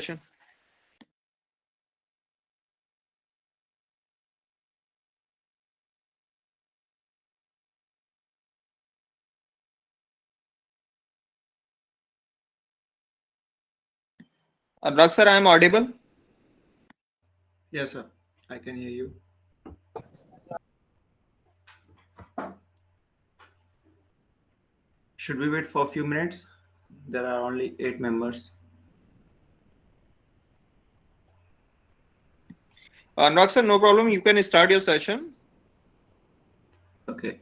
session. Anurag sir, I am audible. Yes, sir. I can hear you. Should we wait for a few minutes? There are only 8 members. Anurag sir, no problem. You can start your session. Okay.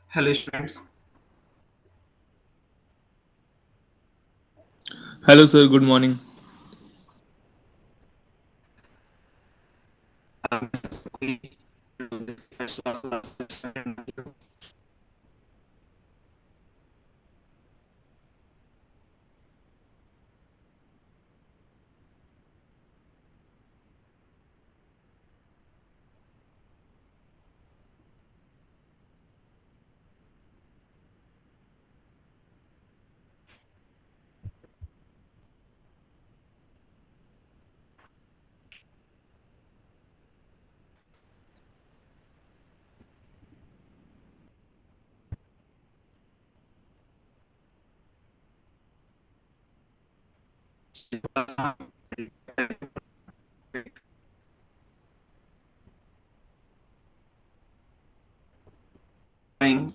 Hello, students. Hello, sir. Good morning.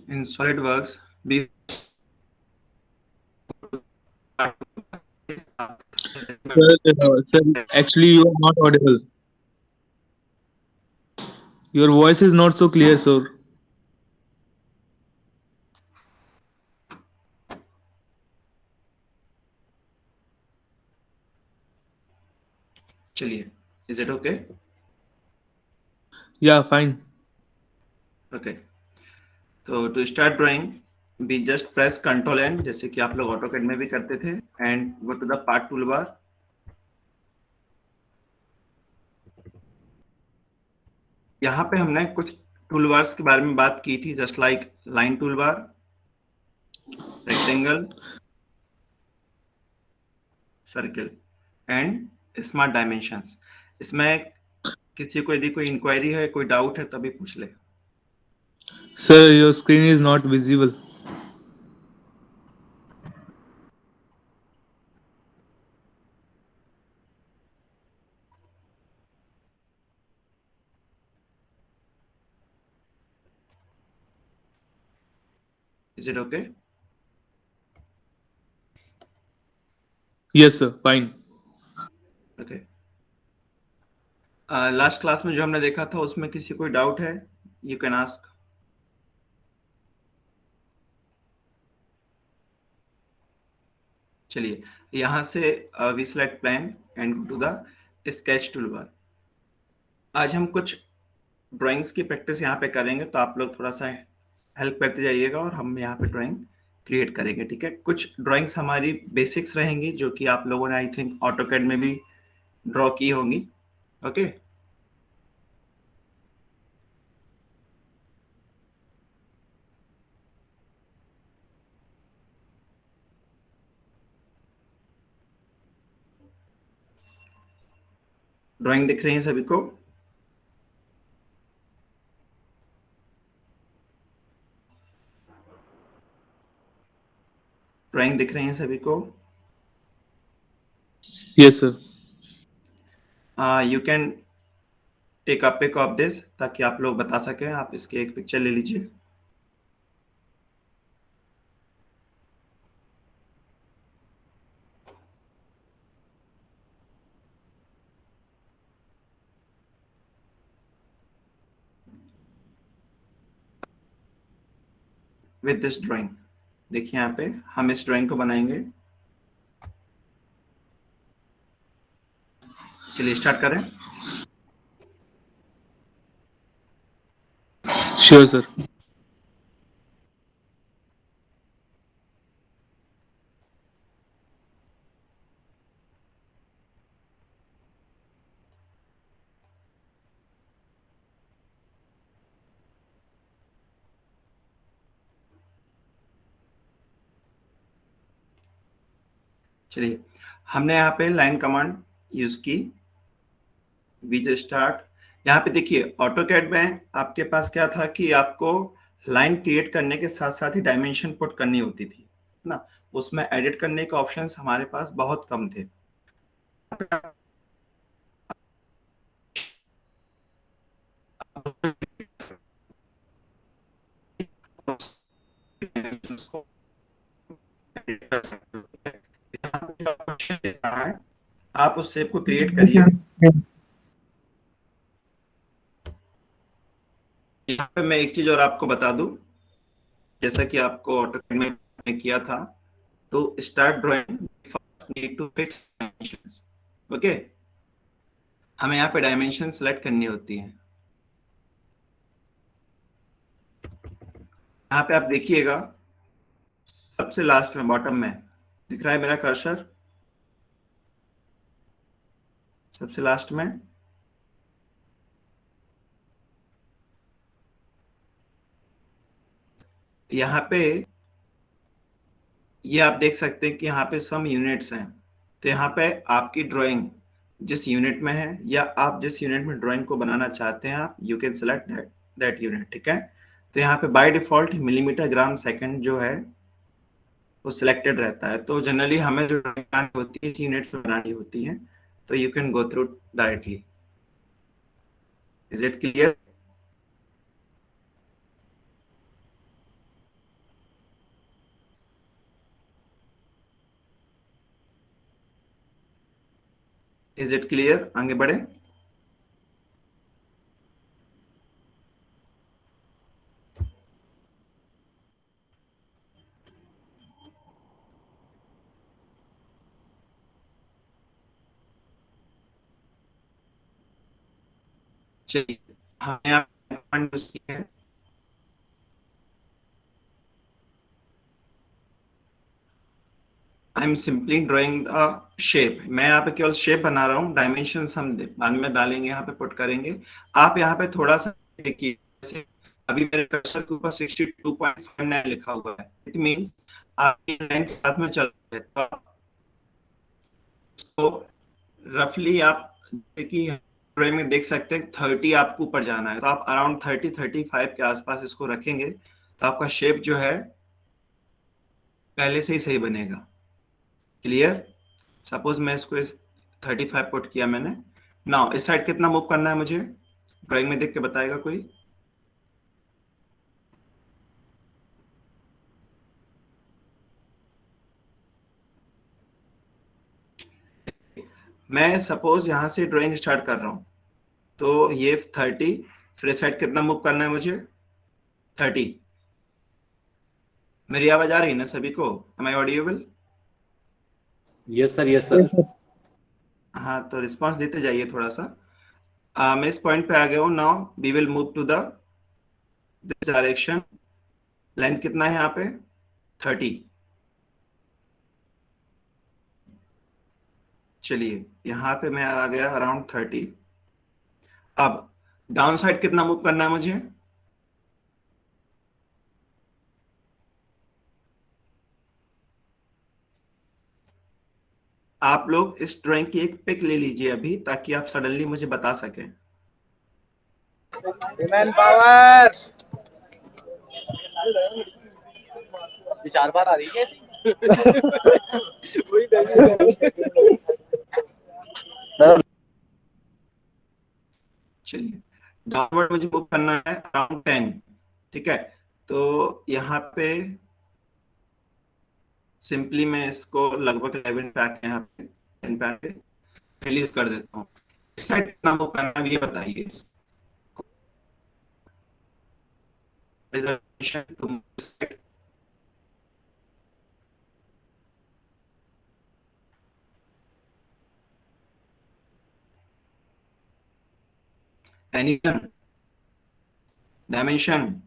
In SolidWorks, be Sir, actually, you are not audible. Your voice is not so clear, sir. चलिए. Is it okay? Yeah, fine. Okay. तो to start drawing, we just press Ctrl N जैसे कि आप लोग AutoCAD में भी करते थे and go to the Part toolbar. यहाँ पे हमने कुछ टूलबार्स के बारे में बात की थी, just like line toolbar, rectangle, circle and smart dimensions. इसमें किसी को यदि कोई इंक्वायरी है, कोई डाउट है, तभी पूछ ले. Sir, your screen is not visible. Is it okay? Yes, sir. Fine. Okay. Last class में जो हमने देखा था उसमें किसी कोई डाउट है, यू कैन आस्क. चलिए, यहाँ से we select plan and go to the sketch toolbar. आज हम कुछ ड्राइंग्स की प्रैक्टिस यहाँ पे करेंगे, तो आप लोग थोड़ा सा हेल्प करते जाइएगा और हम यहाँ पे ड्राइंग क्रिएट करेंगे. ठीक है, कुछ ड्राइंग्स हमारी बेसिक्स रहेंगी जो कि आप लोगों ने आई थिंक ऑटोकैड में भी ड्रॉ की होंगी. ओके. ड्राइंग दिख रही है सभी को? ड्राइंग दिख रही है सभी को? Yes, sir. You can take a pic of this ताकि आप लोग बता सकें. आप इसकी एक पिक्चर ले लीजिए. With this drawing. देखिए यहाँ पे हम इस ड्राइंग को बनाएंगे. चलिए स्टार्ट करें. Sure, sir. चलिए, हमने यहाँ पे लाइन कमांड यूज की, बीच स्टार्ट। यहाँ पे देखिए ऑटोकैड में आपके पास क्या था कि आपको लाइन क्रिएट करने के साथ साथ ही डायमेंशन पुट करनी होती थी ना, उसमें एडिट करने के ऑप्शंस हमारे पास बहुत कम थे। आप उस शेप को क्रिएट करिए। यहाँ पे मैं एक चीज और आपको बता दूं, जैसा कि आपको ऑटोकैड में किया था, तो start drawing first need to fix dimensions. Okay, हमें यहाँ पे डायमेंशन सेलेक्ट करनी होती है। यहाँ पे आप देखिएगा सबसे लास्ट में बॉटम में दिख रहा है मेरा कर्सर, सबसे लास्ट में। यहाँ पे ये आप देख सकते हैं कि यहाँ पे सम यूनिट्स हैं, तो यहाँ पे आपकी ड्राइंग जिस यूनिट में है या आप जिस यूनिट में ड्राइंग को बनाना चाहते हैं आप, you can select that unit. ठीक है, तो यहाँ पे by default millimetre gram second जो है वो सिलेक्टेड रहता है, तो जनरली हमें जो ड्राइंग बनानी होती है इस यूनिट्स में बनानी होती है, तो you can go through directly. Is it clear? Is it clear? आगे बढ़े। चलिए, हमने यहाँ command use की है। I am simply drawing the shape. मैं यहाँ पे केवल शेप बना रहा हूँ, डायमेंशंस हम बाद में डालेंगे, यहाँ पे पुट करेंगे। आप यहाँ पे थोड़ा सा देखिए, जैसे अभी मेरे कर्सर के ऊपर 62.59 लिखा हुआ है, इट मींस आपकी लाइन साथ में चल रही है, तो रफली आप जैसे कि ड्राइंग में देख सकते हैं 30 आपको ऊपर जाना है, तो आप अराउंड 30-35 के आसपास इसको रखेंगे, तो आपका शेप जो है पहले से ही सही बनेगा। क्लियर? सपोज मैं इसको इस 35 पुट किया मैंने। नाउ इस साइड कितना मूव करना है मुझे, ड्राइंग में देख के बताएगा कोई? मैं सपोज यहां से ड्राइंग स्टार्ट कर रहा हूं, तो ये 30, फिर इस साइड कितना मूव करना है मुझे, 30। मेरी आवाज आ रही है ना सभी को? Am I audible? Yes sir, yes sir. हाँ, तो रिस्पॉन्स देते जाइए थोड़ा सा। मैं इस पॉइंट पे आ गया हूँ। Now we will move to the this direction. Length कितना है यहाँ पे, 30। चलिए, यहाँ पे मैं आ गया अराउंड 30। अब डाउन साइड कितना मूव करना है मुझे, आप लोग इस ड्राइंग की एक पिक ले लीजिए अभी, ताकि आप सडनली मुझे बता सकें। मैन पावर 4 बार आ रही है वही चलिए, डाउनवर्ड मुझे मूव करना है अराउंड 10। ठीक है, तो यहाँ पे सिंपली मैं इसको लगभग 11 पे आके यहाँ पे 10 पे आके रिलीज कर देता हूँ। इस साइड कितना मूव करना है ये बताइए। Reservation to anyone? Dimension?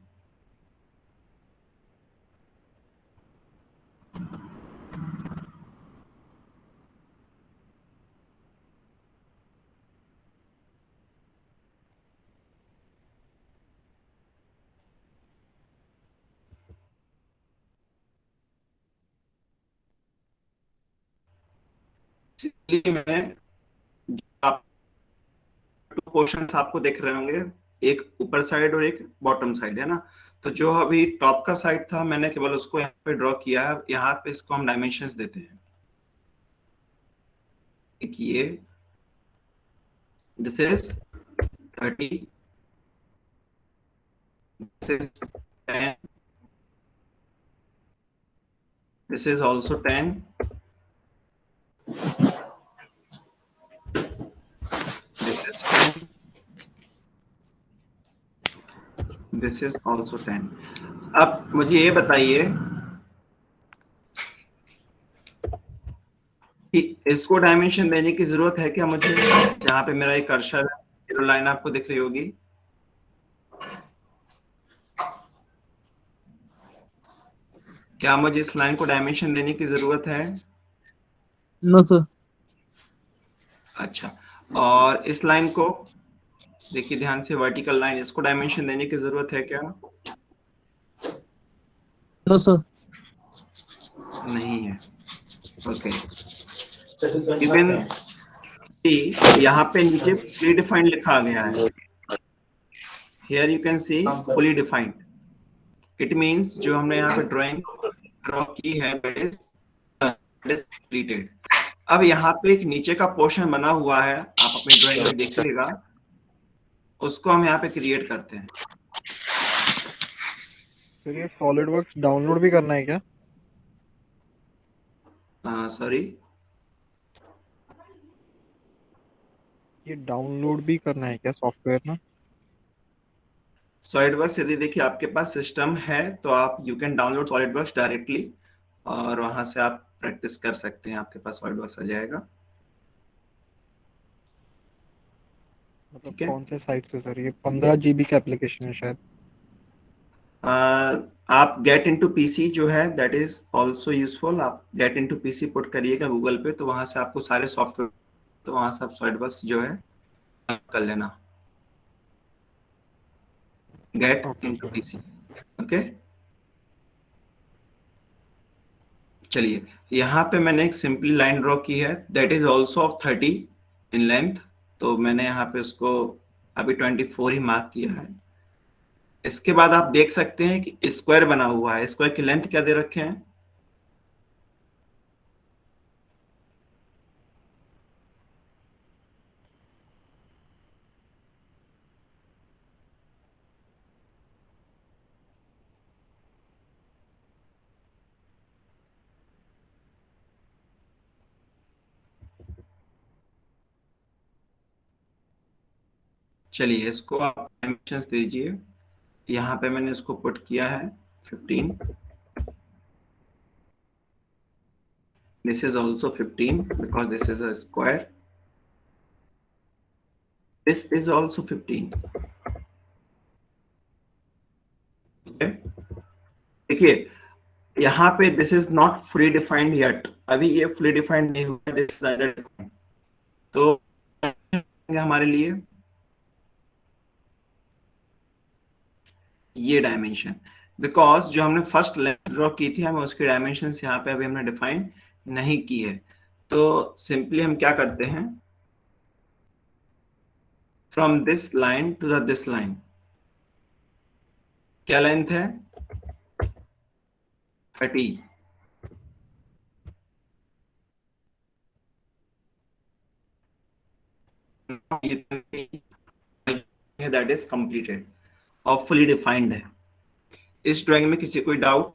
इसलिए मैंने आप टू पोर्शंस आपको दिख रहे होंगे, एक ऊपर साइड और एक बॉटम साइड, है ना। तो जो अभी टॉप का साइड था मैंने केवल उसको यहाँ पे ड्रॉ किया है। यहाँ पे इसको हम डायमेंशंस देते हैं। एक ये, this is 30, this is 10, this is also 10, this is 10, this is also 10। अब मुझे ये बताइए कि इसको डायमेंशन देने की जरूरत है क्या मुझे? जहां पे मेरा एक कर्सर है, लाइन आपको दिख रही होगी, क्या मुझे इस लाइन को डायमेंशन देने की जरूरत है? No, sir. अच्छा, और इस लाइन को देखिए ध्यान से, वर्टिकल लाइन, इसको डायमेंशन देने की जरूरत है क्या? No, sir. नहीं है। ओके, यू कैन सी यहाँ पे नीचे प्री डिफाइंड लिखा गया है। Here you can see fully defined. It means जो हमने यहाँ पे ड्रॉ की है दैट इज कंप्लीटेड। अब यहाँ पे एक नीचे का पोर्शन बना हुआ है, आप अपनी ड्राइंग में देखिएगा, उसको हम यहाँ पे क्रिएट करते हैं। फिर ये सॉलिडवर्क्स डाउनलोड भी करना है क्या? सॉरी, ये डाउनलोड भी करना है क्या सॉफ्टवेयर ना? सॉलिडवर्क्स यदि देखिए आपके पास सिस्टम है तो आप you can download SolidWorks directly और वहां से आप प्रैक्टिस कर सकते हैं, आपके पास सॉलिडवर्क्स आ जाएगा। मतलब ठीक है, कौन से साइट से सर? ये 15 GB का एप्लीकेशन है शायद। आप गेट इनटू पीसी जो है दैट इज आल्सो यूजफुल। आप गेट इनटू पीसी पुट करिएगा गूगल पे, तो वहां से आपको सारे सॉफ्टवेयर, तो वहां से आप सॉलिडवर्क्स जो है कर लेना। Get okay into sir. PC, okay. चलिए, यहाँ पे मैंने एक सिंपली लाइन ड्रॉ की है that is also of 30 in length. तो मैंने यहाँ पे उसको अभी 24 ही मार्क किया है। इसके बाद आप देख सकते हैं कि स्क्वायर बना हुआ है। स्क्वायर की लेंथ क्या दे रखे हैं? चलिए, इसको आप डायमेंशंस दीजिए। यहाँ पे मैंने इसको पुट किया है 15, this is also 15 because this is a square, this is also 15। देखिए यहाँ पे this is not free defined yet, अभी ये फ्री डिफाइंड नहीं हुआ, दिस इज अंडर डिफाइंड। तो हमारे लिए ये डायमेंशन, बिकॉज जो हमने फर्स्ट लेंथ ड्रॉ की थी हमें उसकी डायमेंशन यहाँ पे अभी हमने डिफाइन नहीं की है। तो सिंपली हम क्या करते हैं, from this line to the this line क्या लेंथ है? 30। दैट इज कंप्लीटेड और फुली डिफाइंड है। इस ड्राइंग में किसी कोई doubt?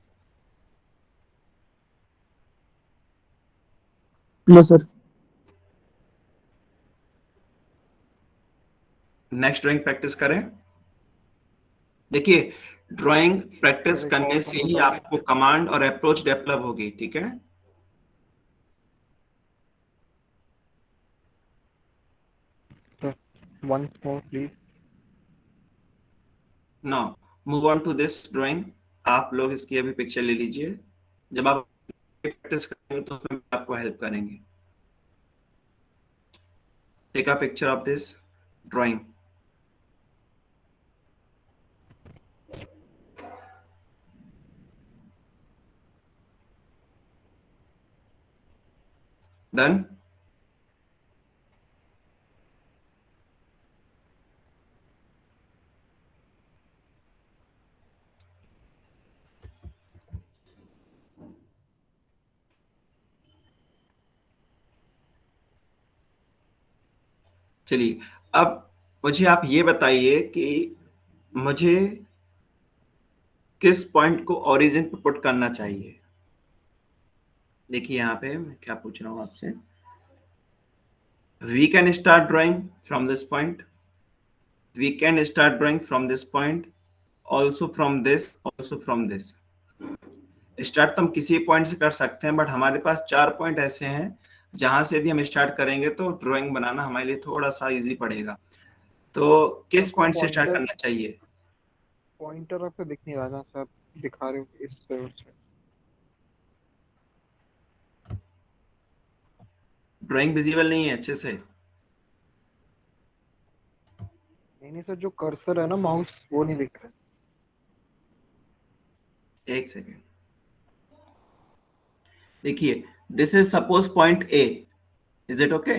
No, sir. Next drawing practice करें। देखिए, ड्राइंग प्रैक्टिस एक करने और से ही बताओ। आपको कमांड और अप्रोच डेवलप होगी, ठीक है। Sir once more please. Now move on to this drawing. आप लोग इसकी अभी पिक्चर ले लीजिए, जब आप प्रैक्टिस करेंगे तो उसमें आपको हेल्प करेंगे। Take a picture of this drawing. Done. चलिए, अब मुझे आप ये बताइए कि मुझे किस पॉइंट को ओरिजिन पे पुट करना चाहिए। देखिए यहाँ पे मैं क्या पूछ रहा हूँ आपसे। We can start drawing from this point. We can start drawing from this point. Also from this. Also from this. Start तो हम किसी पॉइंट से कर सकते हैं, बट हमारे पास 4 पॉइंट ऐसे हैं जहां से यदि हम स्टार्ट करेंगे तो ड्राइंग बनाना हमारे लिए थोड़ा सा इजी पड़ेगा। तो किस पॉइंट से स्टार्ट करना चाहिए? पॉइंटर आपको दिख नहीं रहा ना सर, दिखा रहे हो इस से। ड्राइंग विजिबल नहीं है अच्छे से? नहीं सर, जो कर्सर है ना माउस, वो नहीं दिख रहा। एक सेकेंड, देखिए, this is suppose point A, is it okay?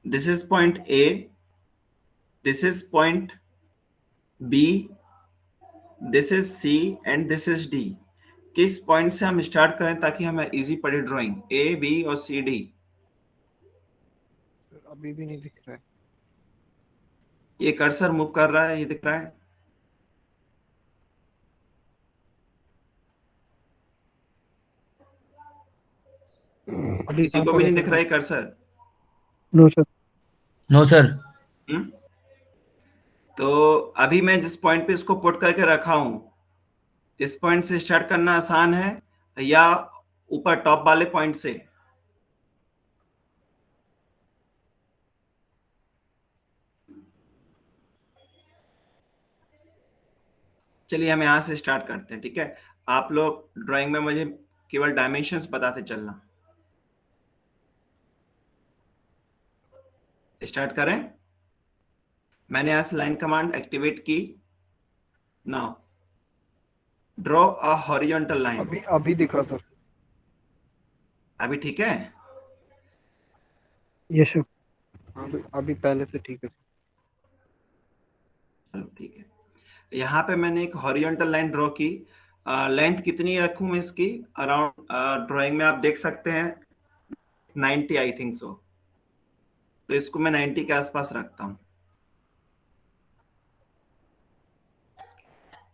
This is point A, this is point B, this is C and this is D. किस पॉइंट से हम स्टार्ट करें ताकि हमें इजी पड़े ड्राइंग? ए, बी और सी, डी। अभी भी नहीं दिख रहा है। ये कर्सर मूव कर रहा है, ये दिख रहा है? अभी किसी को भी नहीं दिख रहा है cursor? No sir. No sir. तो अभी मैं जिस पॉइंट पे इसको पुट करके रखा हूं, इस पॉइंट से स्टार्ट करना आसान है या ऊपर टॉप वाले पॉइंट से? चलिए हम यहां से स्टार्ट करते हैं, ठीक है? आप लोग ड्राइंग में मुझे केवल डायमेंशंस बताते चलना। स्टार्ट करें? मैंने यहां से लाइन कमांड एक्टिवेट की। Now draw a horizontal line. अभी दिखा सर। अभी ठीक है? यस सर, अभी पहले से ठीक है। चलो ठीक है। यहाँ पे मैंने एक हॉरिजॉन्टल लाइन ड्रॉ की। लेंथ कितनी रखूं मैं इसकी? अराउंड ड्राइंग में आप देख सकते हैं 90 आई थिंक सो। तो इसको मैं 90 के आसपास रखता हूं।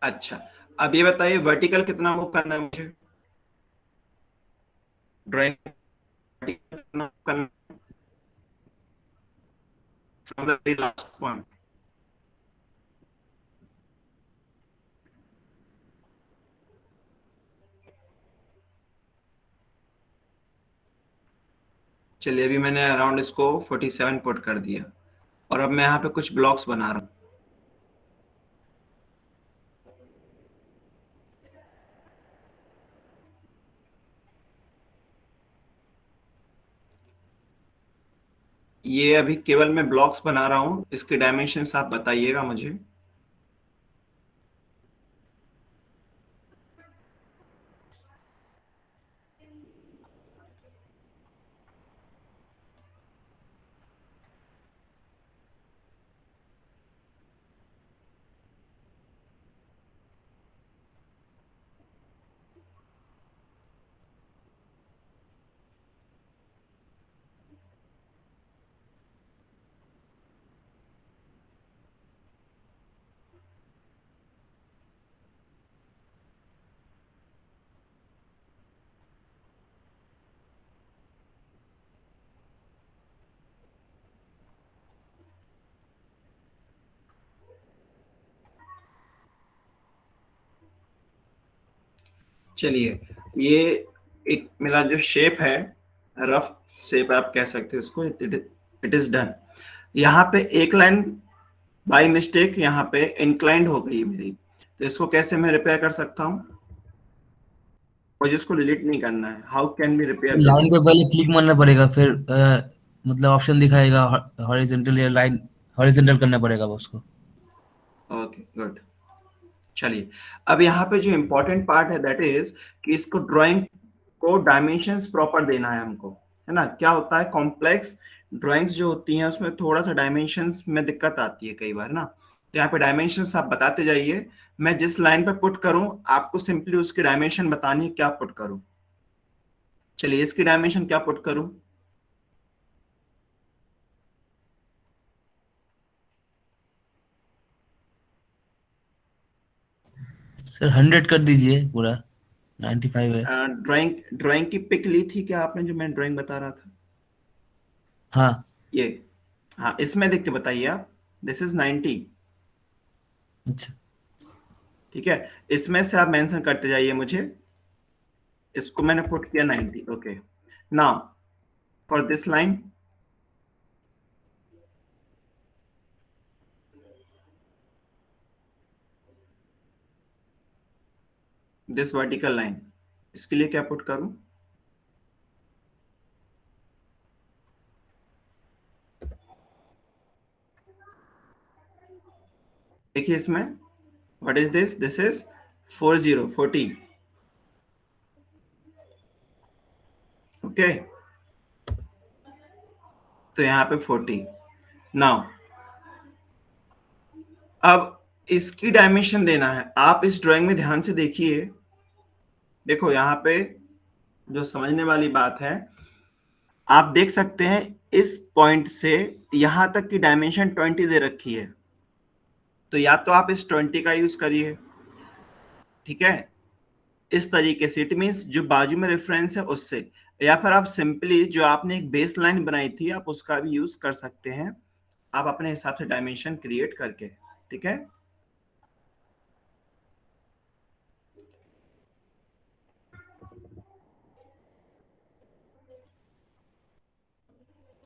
अच्छा, अब ये बताइए वर्टिकल कितना मूव करना है मुझे? ड्राइंग कितना मूव करना है? From the very last point. चलिए, अभी मैंने अराउंड इसको 47 पुट कर दिया और अब मैं यहाँ पे कुछ ब्लॉक्स बना रहा हूँ। ये अभी केवल मैं ब्लॉक्स बना रहा हूँ, इसके डायमेंशंस आप बताइएगा मुझे। चलिए, ये एक मेरा जो शेप है, रफ शेप आप कह सकते हो इसको, इट इज डन। यहाँ पे एक लाइन बाय मिस्टेक यहाँ पे इंक्लाइंड हो गई मेरी, तो इसको कैसे मैं रिपेयर कर सकता हूँ? मुझे इसको डिलीट नहीं करना है। How can be repair? Line पे पहले क्लिक मारना पड़ेगा, फिर मतलब ऑप्शन दिखाएगा हॉरिजॉन्टल या लाइन, हॉरिजॉन्टल करना पड़ेगा वो उसको। Okay good. चलिए, अब यहाँ पे जो इम्पोर्टेंट पार्ट है दैट इज कि इसको ड्राइंग को डायमेंशंस प्रॉपर देना है हमको, है ना? क्या होता है, कॉम्प्लेक्स ड्राइंग्स जो होती हैं उसमें थोड़ा सा डायमेंशंस में दिक्कत आती है कई बार ना। तो यहाँ पे डायमेंशंस आप बताते जाइए। मैं जिस लाइन पे पुट करूं आपको सिंपली उसकी डायमेंशन बतानी है, क्या पुट करूं। चलिए, इसकी डायमेंशन क्या पुट करूं? सर 100 कर दीजिए पूरा, 95 है। ड्राइंग की पिक ली थी क्या आपने, जो मैं ड्राइंग बता रहा था? हाँ। ये, हाँ, इसमें देख के बताइए आप। This is 90। अच्छा। ठीक है, इसमें से आप मेंशन करते जाइए मुझे। इसको मैंने पुट किया 90। Okay, now for this line, this vertical line, इसके लिए क्या पुट करूं? देखिए इसमें, what is this? This is 40 okay, तो यहाँ पे 40। नाउ अब इसकी डायमेंशन देना है। आप इस ड्राइंग में ध्यान से देखिए, देखो यहाँ पे जो समझने वाली बात है, आप देख सकते हैं इस पॉइंट से यहां तक की डायमेंशन 20 दे रखी है। तो या तो आप इस 20 का यूज करिए, ठीक है, इस तरीके से, इट मींस जो बाजू में रेफरेंस है उससे, या फिर आप सिंपली जो आपने एक बेस लाइन बनाई थी आप उसका भी यूज कर सकते हैं, आप अपने हिसाब से डायमेंशन क्रिएट करके। ठीक है,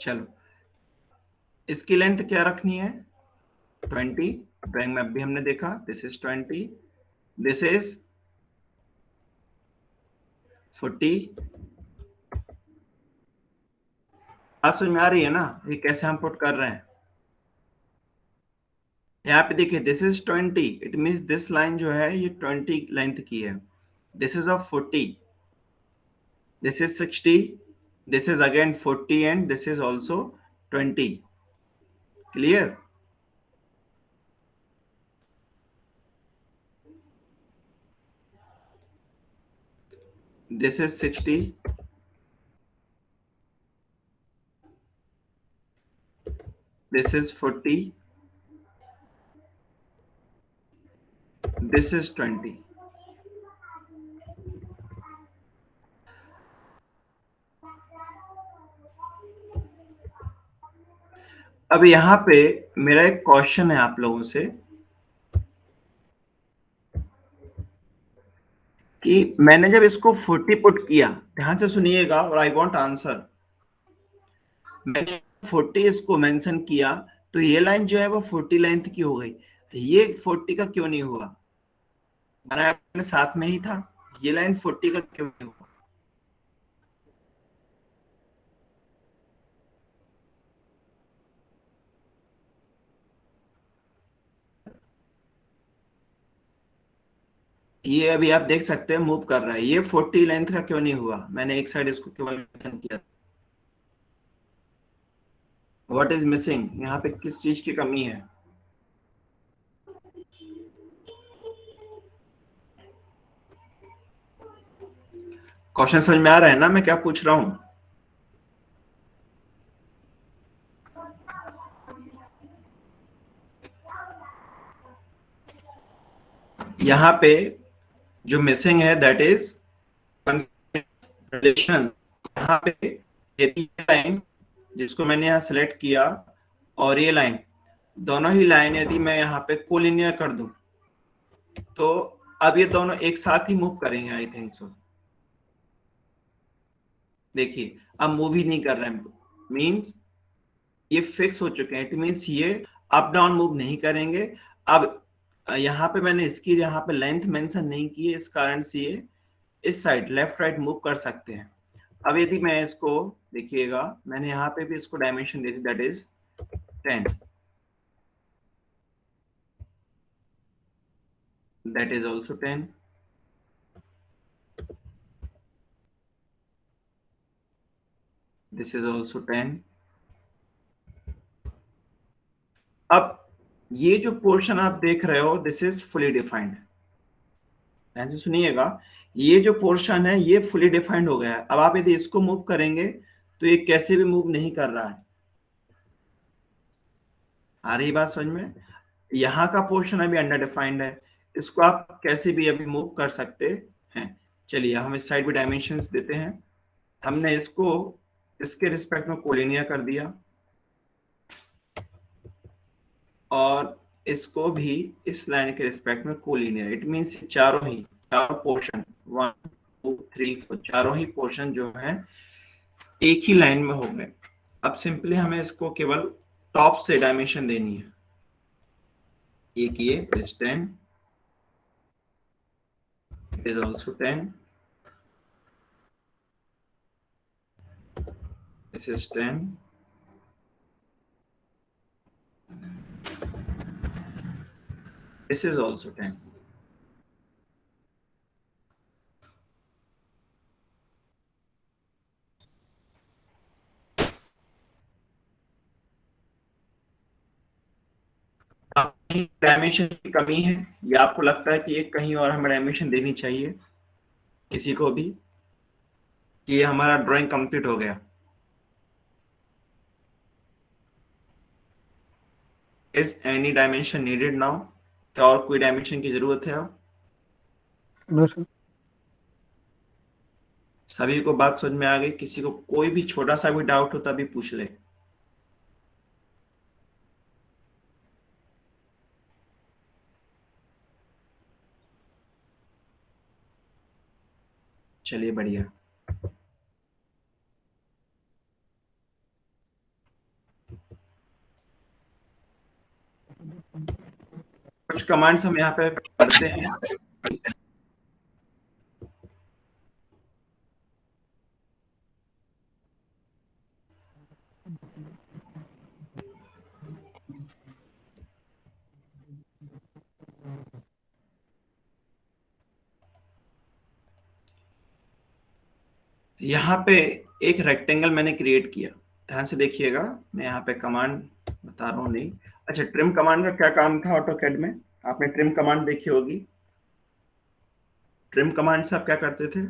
चलो इसकी लेंथ क्या रखनी है? 20। ड्राइंग में भी हमने देखा, दिस इज 20, दिस इज 40। आप समझ में आ रही है ना ये कैसे हम पुट कर रहे हैं? यहाँ पे देखिए, this is 20, it means this line जो है ये 20 लेंथ की है। This is of 40, this is 60, this is again 40 and this is also 20। Clear? This is 60. This is 40. This is 20. अब यहां पे मेरा एक क्वेश्चन है आप लोगों से कि मैंने जब इसको 40 पुट किया, ध्यान से सुनिएगा और आई वांट आंसर। मैंने 40 इसको मेंशन किया तो ये लाइन जो है वो 40 लेंथ की हो गई, ये 40 का क्यों नहीं हुआ? मैंने साथ में ही था, ये लाइन 40 का क्यों नहीं हुआ? ये अभी आप देख सकते हैं मूव कर रहा है, ये 40 लेंथ का क्यों नहीं हुआ? मैंने एक साइड इसको केवल मेंशन किया। What is missing? यहाँ पे किस चीज की कमी है? क्वेश्चन समझ में आ रहा है ना मैं क्या पूछ रहा हूं? यहाँ पे जो मिसिंग है दैट इज रिलेशन। यहाँ पे यदि लाइन जिसको मैंने यहाँ सिलेक्ट किया और ये लाइन, दोनों ही लाइन यदि मैं यहाँ पे कोलिनियर कर दूं तो अब ये दोनों एक साथ ही मूव करेंगे, आई थिंक सो। देखिए अब मूव ही नहीं कर रहे हैं, मींस ये फिक्स हो चुके हैं, इट मींस ये अप डाउन मूव नहीं करेंगे। अब यहाँ पे मैंने इसकी यहाँ पे लेंथ मेंशन नहीं की है, इस कारण से ये इस साइड लेफ्ट राइट मूव कर सकते हैं। अब यदि मैं इसको देखिएगा, मैंने यहाँ पे भी इसको dimension they the, that is 10, that is also 10, this is also 10। अब ये जो पोर्शन आप देख रहे हो दिस इज फुली डिफाइंड, ऐसे सुनिएगा, ये जो पोर्शन है ये फुली डिफाइंड हो गया है। अब आप यदि इसको मूव करेंगे तो ये कैसे भी मूव नहीं कर रहा है। आ रही बात समझ में? यहाँ का पोर्शन अभी अंडर डिफाइंड है, इसको आप कैसे भी अभी मूव कर सकते हैं। चलिए हम इस साइड भी डायमेंशंस देते हैं। हमने इसको इसके रिस्पेक्ट में कोलिनियर कर दिया और इसको भी इस लाइन के रिस्पेक्ट में कोलिनियर। इट मींस चारों पोर्शन 1 2 3 4 चारों ही पोर्शन जो है एक ही लाइन में हो गए। अब सिंपली हमें इसको केवल टॉप से डायमेंशन देनी है। एक ये is 10, it is also 10, this is 10, this is also 10. Dimension की कमी है या आपको लगता है कि ये कहीं और हमें डायमेंशन देनी चाहिए किसी को भी कि ये हमारा ड्राइंग कंप्लीट हो गया? Is any dimension needed now? क्या और कोई डायमेंशन की जरूरत है अब? No sir. सभी को बात समझ में आ गई? किसी को कोई भी छोटा सा भी डाउट हो तभी पूछ ले। चलिए बढ़िया। कुछ कमांड्स हम यहाँ पे पढ़ते हैं। यहाँ पे एक रेक्टेंगल मैंने क्रिएट किया, ध्यान से देखिएगा। मैं यहाँ पे कमांड बता रहा हूँ नहीं। अच्छा, ट्रिम कमांड का क्या काम था ऑटोकैड में? आपने ट्रिम कमांड देखी होगी। ट्रिम कमांड से आप क्या करते थे?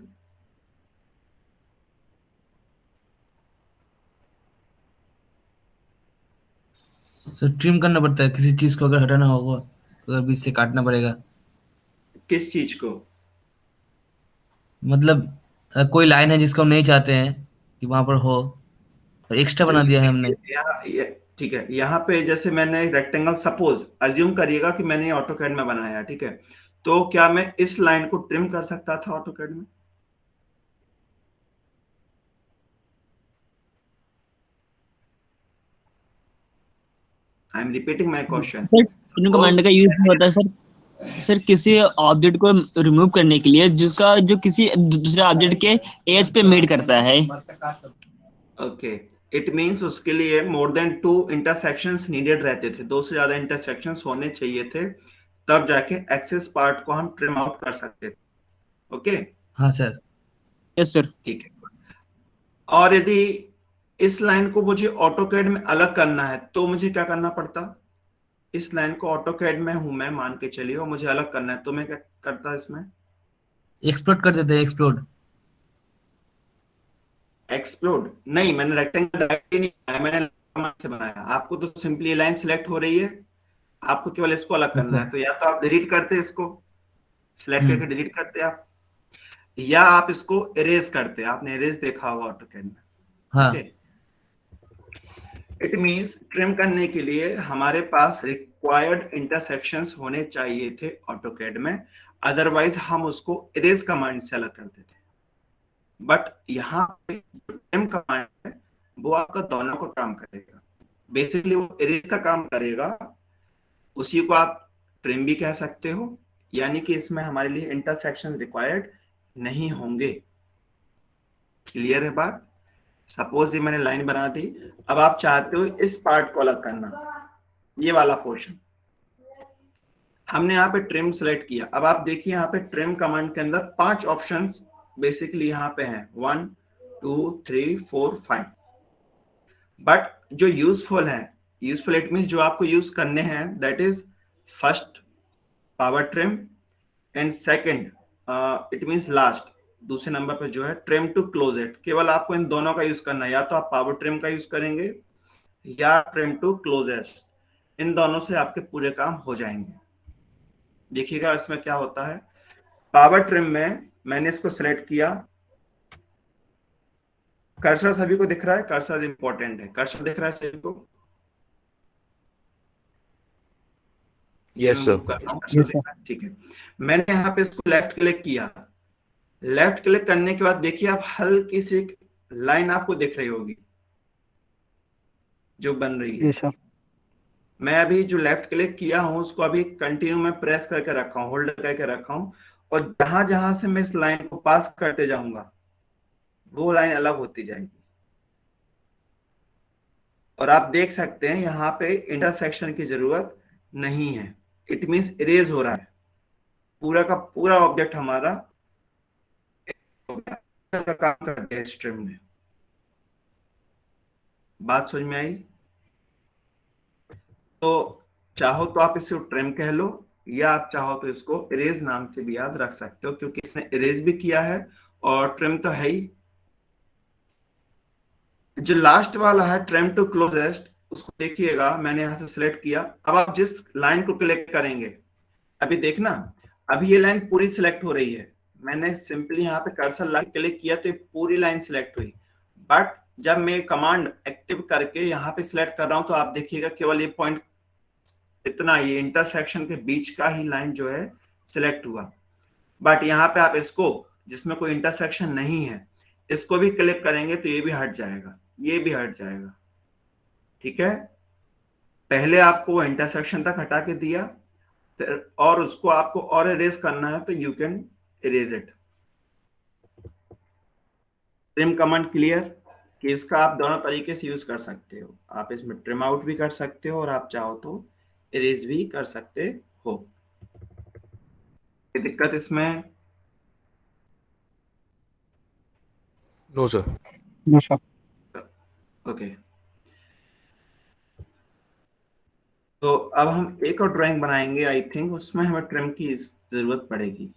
सर ट्रिम करना पड़ता है, किसी चीज को अगर हटाना होगा अगर बीच से काटना पड़ेगा। किस चीज को? मतलब कोई लाइन है जिसको हम नहीं चाहते हैं कि वहां पर हो, और एक्स्ट्रा बना दिया है हमने। ठीक है, यहाँ पे जैसे मैंने रेक्टेंगल, सपोज अज्यूम करिएगा कि मैंने ऑटोकैड में बनाया, ठीक है, तो क्या मैं इस लाइन को ट्रिम कर सकता था ऑटोकैड में? I am repeating my question. Trim command का यूज होता है सर किसी ऑब्जेक्ट को रिमूव करने के लिए जिसका जो किसी दूसरे ऑब्जेक्ट के एज पे मेड करता है। ओके, इट मींस उसके लिए मोर देन 2 इंटरसेक्शंस नीडेड रहते थे, 2 से ज्यादा इंटरसेक्शंस होने चाहिए थे, तब जाके एक्सेस पार्ट को हम ट्रिम आउट कर सकते थे। ओके, हाँ सर। Yes sir. ठीक है। और यदि इस लाइन को मुझे ऑटोकैड में अलग करना है तो मुझे क्या करना पड़ता? इस लाइन को ऑटोकैड में हूं मैं, मान के चलिए, और मुझे अलग करना है तो मैं क्या करता? इसमें एक्सप्लोड कर देते हैं। एक्सप्लोड नहीं, मैंने रेक्टेंगल डायरेक्टली नहीं बनाया, मैंने कमांड से बनाया। आपको तो सिंपली लाइन सिलेक्ट हो रही है, आपको केवल इसको अलग करना है। तो या तो आप डिलीट करते इसको, सिलेक्ट करके डिलीट करते आप, या आप इसको इरेज करते। आपने इरेज देखा होगा ऑटोकैड में। हाँ। इट मींस ट्रिम करने के लिए हमारे पास रिक्वायर्ड इंटरसेक्शंस होने चाहिए थे ऑटोकैड में, अदरवाइज हम उसको इरेज कमांड से अलग करते थे। बट यहाँ पे जो ट्रिम कमांड है वो आपका दोनों का काम करेगा। बेसिकली वो इरेज का काम करेगा, उसी को आप ट्रिम भी कह सकते हो, यानी कि इसमें हमारे लिए इंटरसेक्शन रिक्वायर्ड नहीं होंगे। क्लियर है बात? सपोज ये मैंने लाइन बना दी, अब आप चाहते हो इस पार्ट को अलग करना, ये वाला पोर्शन। हमने यहाँ पे ट्रिम सेलेक्ट किया। अब आप देखिए यहाँ पे ट्रिम कमांड के अंदर 5 ऑप्शंस बेसिकली यहाँ पे हैं, 1 2 3 4 5। बट जो यूजफुल है, यूजफुल इट मींस जो आपको यूज करने हैं, that is first power trim and second it means last, दूसरे नंबर पे जो है ट्रिम टू क्लोज इट। केवल आपको इन दोनों का यूज करना है, या तो आप पावर ट्रिम का यूज करेंगे या ट्रिम टू क्लोजेस्ट। इन दोनों से आपके पूरे काम हो जाएंगे। देखिएगा इसमें क्या होता है। पावर ट्रिम में मैंने इसको सिलेक्ट किया, कर्सर सभी को दिख रहा है, कर्सर इंपॉर्टेंट है, कर्सर दिख रहा है सभी को? Yes, sir. Yes, sir. ठीक है, मैंने यहाँ पे इसको लेफ्ट क्लिक किया। लेफ्ट क्लिक करने के बाद देखिए आप हल्की सी एक लाइन आपको दिख रही होगी जो बन रही है। Yes, sir. मैं अभी जो लेफ्ट क्लिक किया हूं उसको अभी कंटिन्यू में प्रेस करके रखा हूं, होल्ड करके रखा हूं, और जहां जहां से मैं इस लाइन को पास करते जाऊंगा वो लाइन अलग होती जाएगी। और आप देख सकते हैं यहाँ पे इंटरसेक्शन की जरूरत नहीं है, इट मींस इरेज हो रहा है, पूरा का पूरा ऑब्जेक्ट हमारा का काम करते हैं स्ट्रिम में। बात समझ में आई? तो चाहो तो आप इसे ट्रिम कह लो, या आप चाहो तो इसको इरेज नाम से भी याद रख सकते हो, क्योंकि इसने इरेज भी किया है और ट्रिम तो है ही। जो लास्ट वाला है ट्रिम टू क्लोजेस्ट, उसको देखिएगा मैंने यहां से सिलेक्ट किया। अब आप जिस लाइन को क्लिक करेंगे, अभी देखना अभी ये लाइन पूरी सिलेक्ट हो रही है, मैंने सिंपली यहाँ पे कर्सर लाइन क्लिक किया तो पूरी लाइन सिलेक्ट हुई। बट जब मैं कमांड एक्टिव करके यहाँ पे सिलेक्ट कर रहा हूं तो आप देखिएगा केवल ये पॉइंट इतना, ये इंटरसेक्शन के बीच का ही लाइन जो है सिलेक्ट हुआ। बट यहाँ पे आप इसको, जिसमें कोई इंटरसेक्शन नहीं है, इसको भी क्लिक करेंगे तो ये भी हट जाएगा, ये भी हट जाएगा। ठीक है, पहले आपको इंटरसेक्शन तक हटा के दिया और उसको आपको और इरेज करना है तो you can erase it. Trim command clear कि इसका आप दोनों तरीके से यूज कर सकते हो, आप इसमें ट्रिम आउट भी कर सकते हो और आप चाहो तो इरेज भी कर सकते हो। दिक्कत इसमें? No, sir. No, sir. Okay, तो अब हम एक और ड्राइंग बनाएंगे, आई थिंक उसमें हमें ट्रिम की जरूरत पड़ेगी।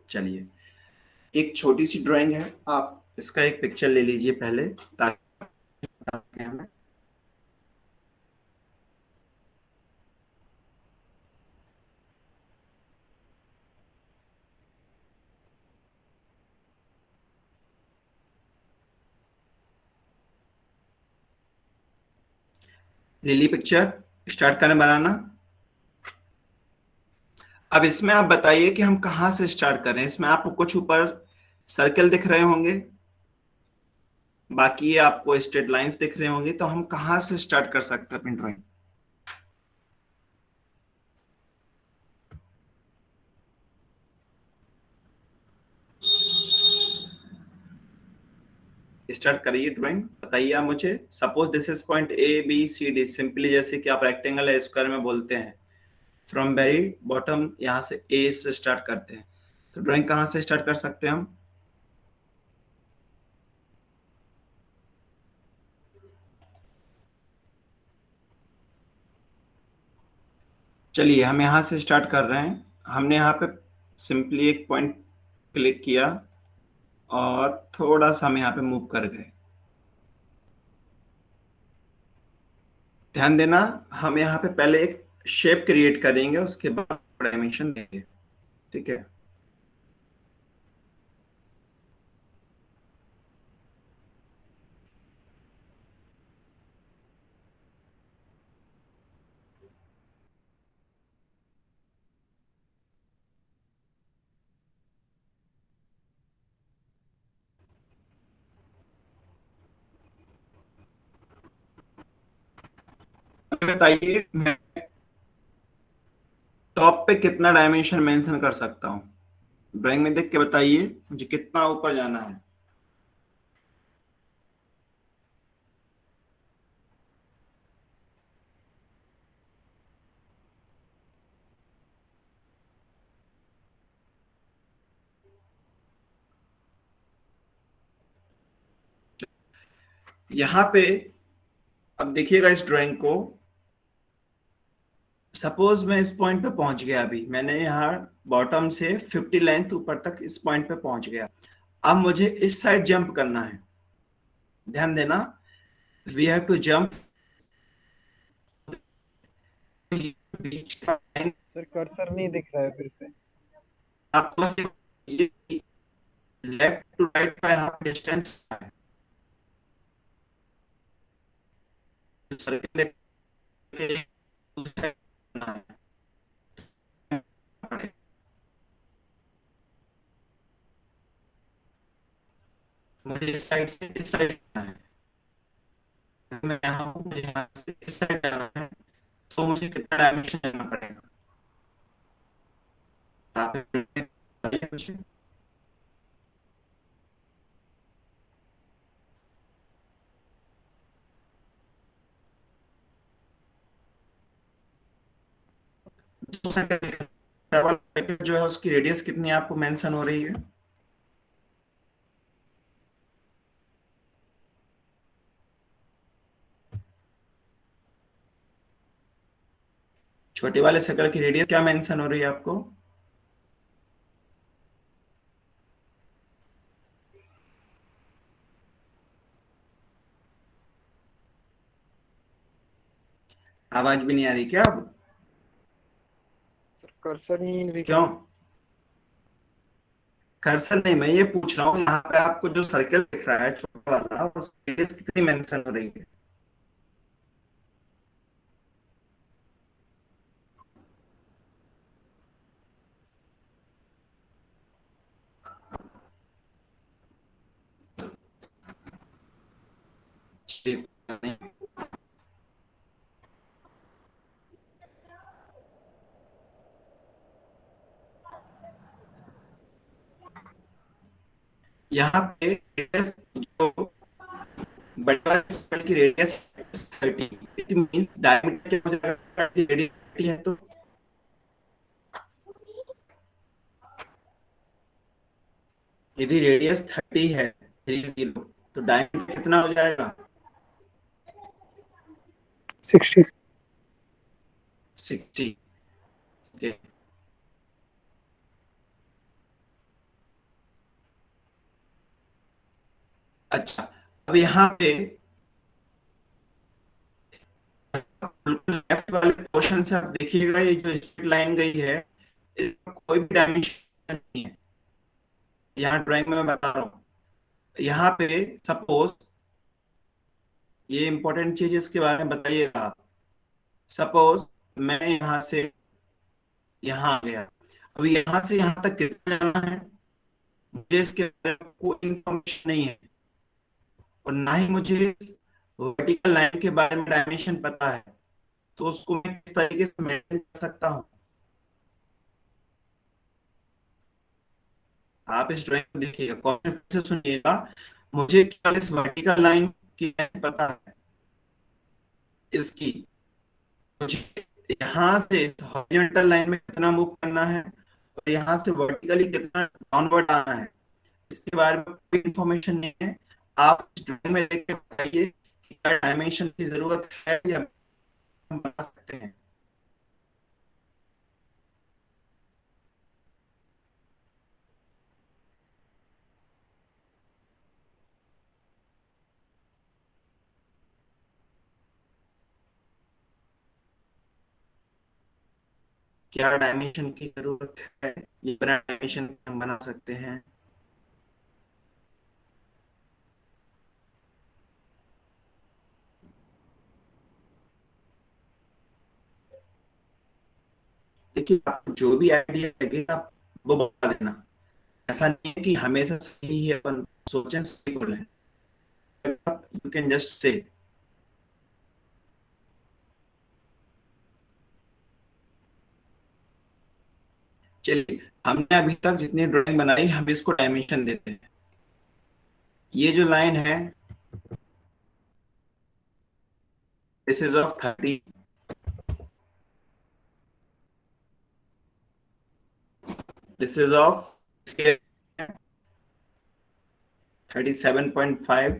चलिए, एक छोटी सी ड्राइंग है, आप इसका एक पिक्चर ले लीजिए पहले ताकि हमें लिली पिक्चर स्टार्ट करें बनाना। अब इसमें आप बताइए कि हम कहां से स्टार्ट करें। इसमें आपको कुछ ऊपर सर्कल दिख रहे होंगे, बाकी ये आपको स्ट्रेट लाइंस दिख रहे होंगे, तो हम कहां से स्टार्ट कर सकते हैं अपनी ड्राइंग? स्टार्ट करिए ड्राइंग, बताइए आप मुझे। Suppose this is point A B C D, simply जैसे कि आप रेक्टेंगल है स्क्वायर में बोलते हैं, फ्रॉम वेरी बॉटम यहां से ए से स्टार्ट करते हैं, तो ड्राइंग कहां से स्टार्ट कर सकते हैं हम? चलिए हम यहां से स्टार्ट कर रहे हैं। हमने यहाँ पे सिंपली एक पॉइंट क्लिक किया और थोड़ा सा हम यहाँ पे मूव कर गए। ध्यान देना, हम यहाँ पे पहले एक शेप क्रिएट करेंगे, उसके बाद डायमेंशन देंगे। ठीक है, बताइए मैं टॉप पे कितना डायमेंशन मेंशन कर सकता हूँ? ड्राइंग में देख के बताइए मुझे कितना ऊपर जाना है। यहां पे अब देखिएगा इस ड्राइंग को, सपोज मैं इस पॉइंट पे पहुंच गया, अभी मैंने यहाँ बॉटम से 50 लेंथ ऊपर तक इस पॉइंट पे पहुंच गया। अब मुझे इस साइड जंप करना है, ध्यान देना, वी हैव टू जंप बीच का लाइन सर कर्सर नहीं दिख रहा है फिर से। आपको बस लेफ्ट टू राइट का यहाँ डिस्टेंस है, सर्किल के उस साइड करना है। मुझे इस साइड से इस साइड जाना है, मैं यहाँ हूँ, मुझे यहाँ से इस साइड जाना है, तो मुझे कितना डायमेंशन लेना पड़ेगा? आप बताइए मुझे। जो है उसकी रेडियस कितनी आपको मेंशन हो रही है? छोटे वाले सर्कल की रेडियस क्या मेंशन हो रही है आपको? आवाज भी नहीं आ रही क्या अब? सर कर्सर ही नहीं दिख क्यों? रहा। कर्सर नहीं, मैं ये पूछ रहा हूँ यहाँ पे आपको जो सर्कल दिख रहा है छोटा वाला, उसकी रेडियस कितनी मेंशन हो रही है? यहाँ पे रेडियस जो बड़े वाले सर्कल की रेडियस 30, इट मींस डायमीटर जो रेडियस 30 है, तो यदि रेडियस 30 है 30, तो डायमीटर कितना हो जाएगा? 60। 60। ओके, अच्छा, अब यहाँ पे बिल्कुल लेफ्ट वाले पोर्शन से आप देखिएगा, ये जो स्ट्रेट लाइन गई है इसका कोई भी डायमेंशन नहीं है। यहाँ ड्राइंग में मैं बता रहा हूँ, यहाँ पे सपोज, ये इंपॉर्टेंट चीज इसके बारे में बताइएगा आप। सपोज मैं यहाँ से यहाँ आ गया, अब यहाँ से यहाँ तक कितना जाना है मुझे इसके बारे में कोई इंफॉर्मेशन नहीं है, और ना ही मुझे वर्टिकल लाइन के बारे में डायमेंशन पता है, तो उसको मैं किस तरीके से मेंटेन कर सकता हूँ? आप इस ड्राइंग को देखिएगा, कॉन्सेप्ट से सुनिएगा। मुझे केवल इस वर्टिकल लाइन की पता है इसकी, मुझे यहाँ से इस हॉरिजॉन्टल लाइन में कितना मूव करना है और यहाँ से वर्टिकली कितना डाउनवर्ड आना है, इसके बारे में कोई इंफॉर्मेशन नहीं है। आप इस ड्राइंग में देख के बताइए कि क्या डायमेंशन की जरूरत है या हम बना सकते हैं। क्या डायमेंशन की जरूरत है, ये बिना डायमेंशन हम बना सकते हैं। देखिए, आपको जो भी आइडिया लगे आप वो बता देना, ऐसा नहीं है कि हमेशा सही ही अपन सोचें सही बोले, यू कैन जस्ट से। चलिए, हमने अभी तक जितनी ड्राइंग बनाई हम इसको डायमेंशन देते हैं। ये जो लाइन है this is of 30, this is of 37.5,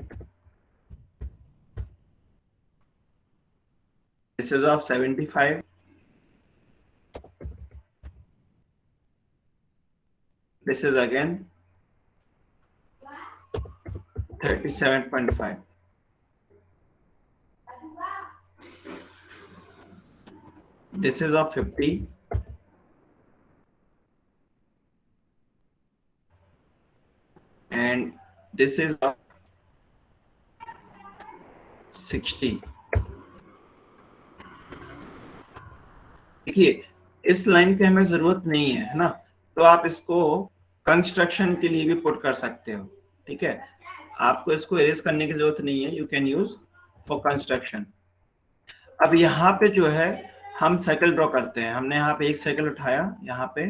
this is of 75, this is again 37.5. this is of 50, and this is of 60. देखिए इस लाइन की हमें जरूरत नहीं है ना, तो आप इसको कंस्ट्रक्शन के लिए भी पुट कर सकते हो, ठीक है। आपको इसको इरेज करने की जरूरत नहीं है, you can use for construction. अब यहाँ पे जो है हम सर्कल ड्रॉ करते हैं। हमने यहाँ पे एक सर्कल उठाया, यहाँ पे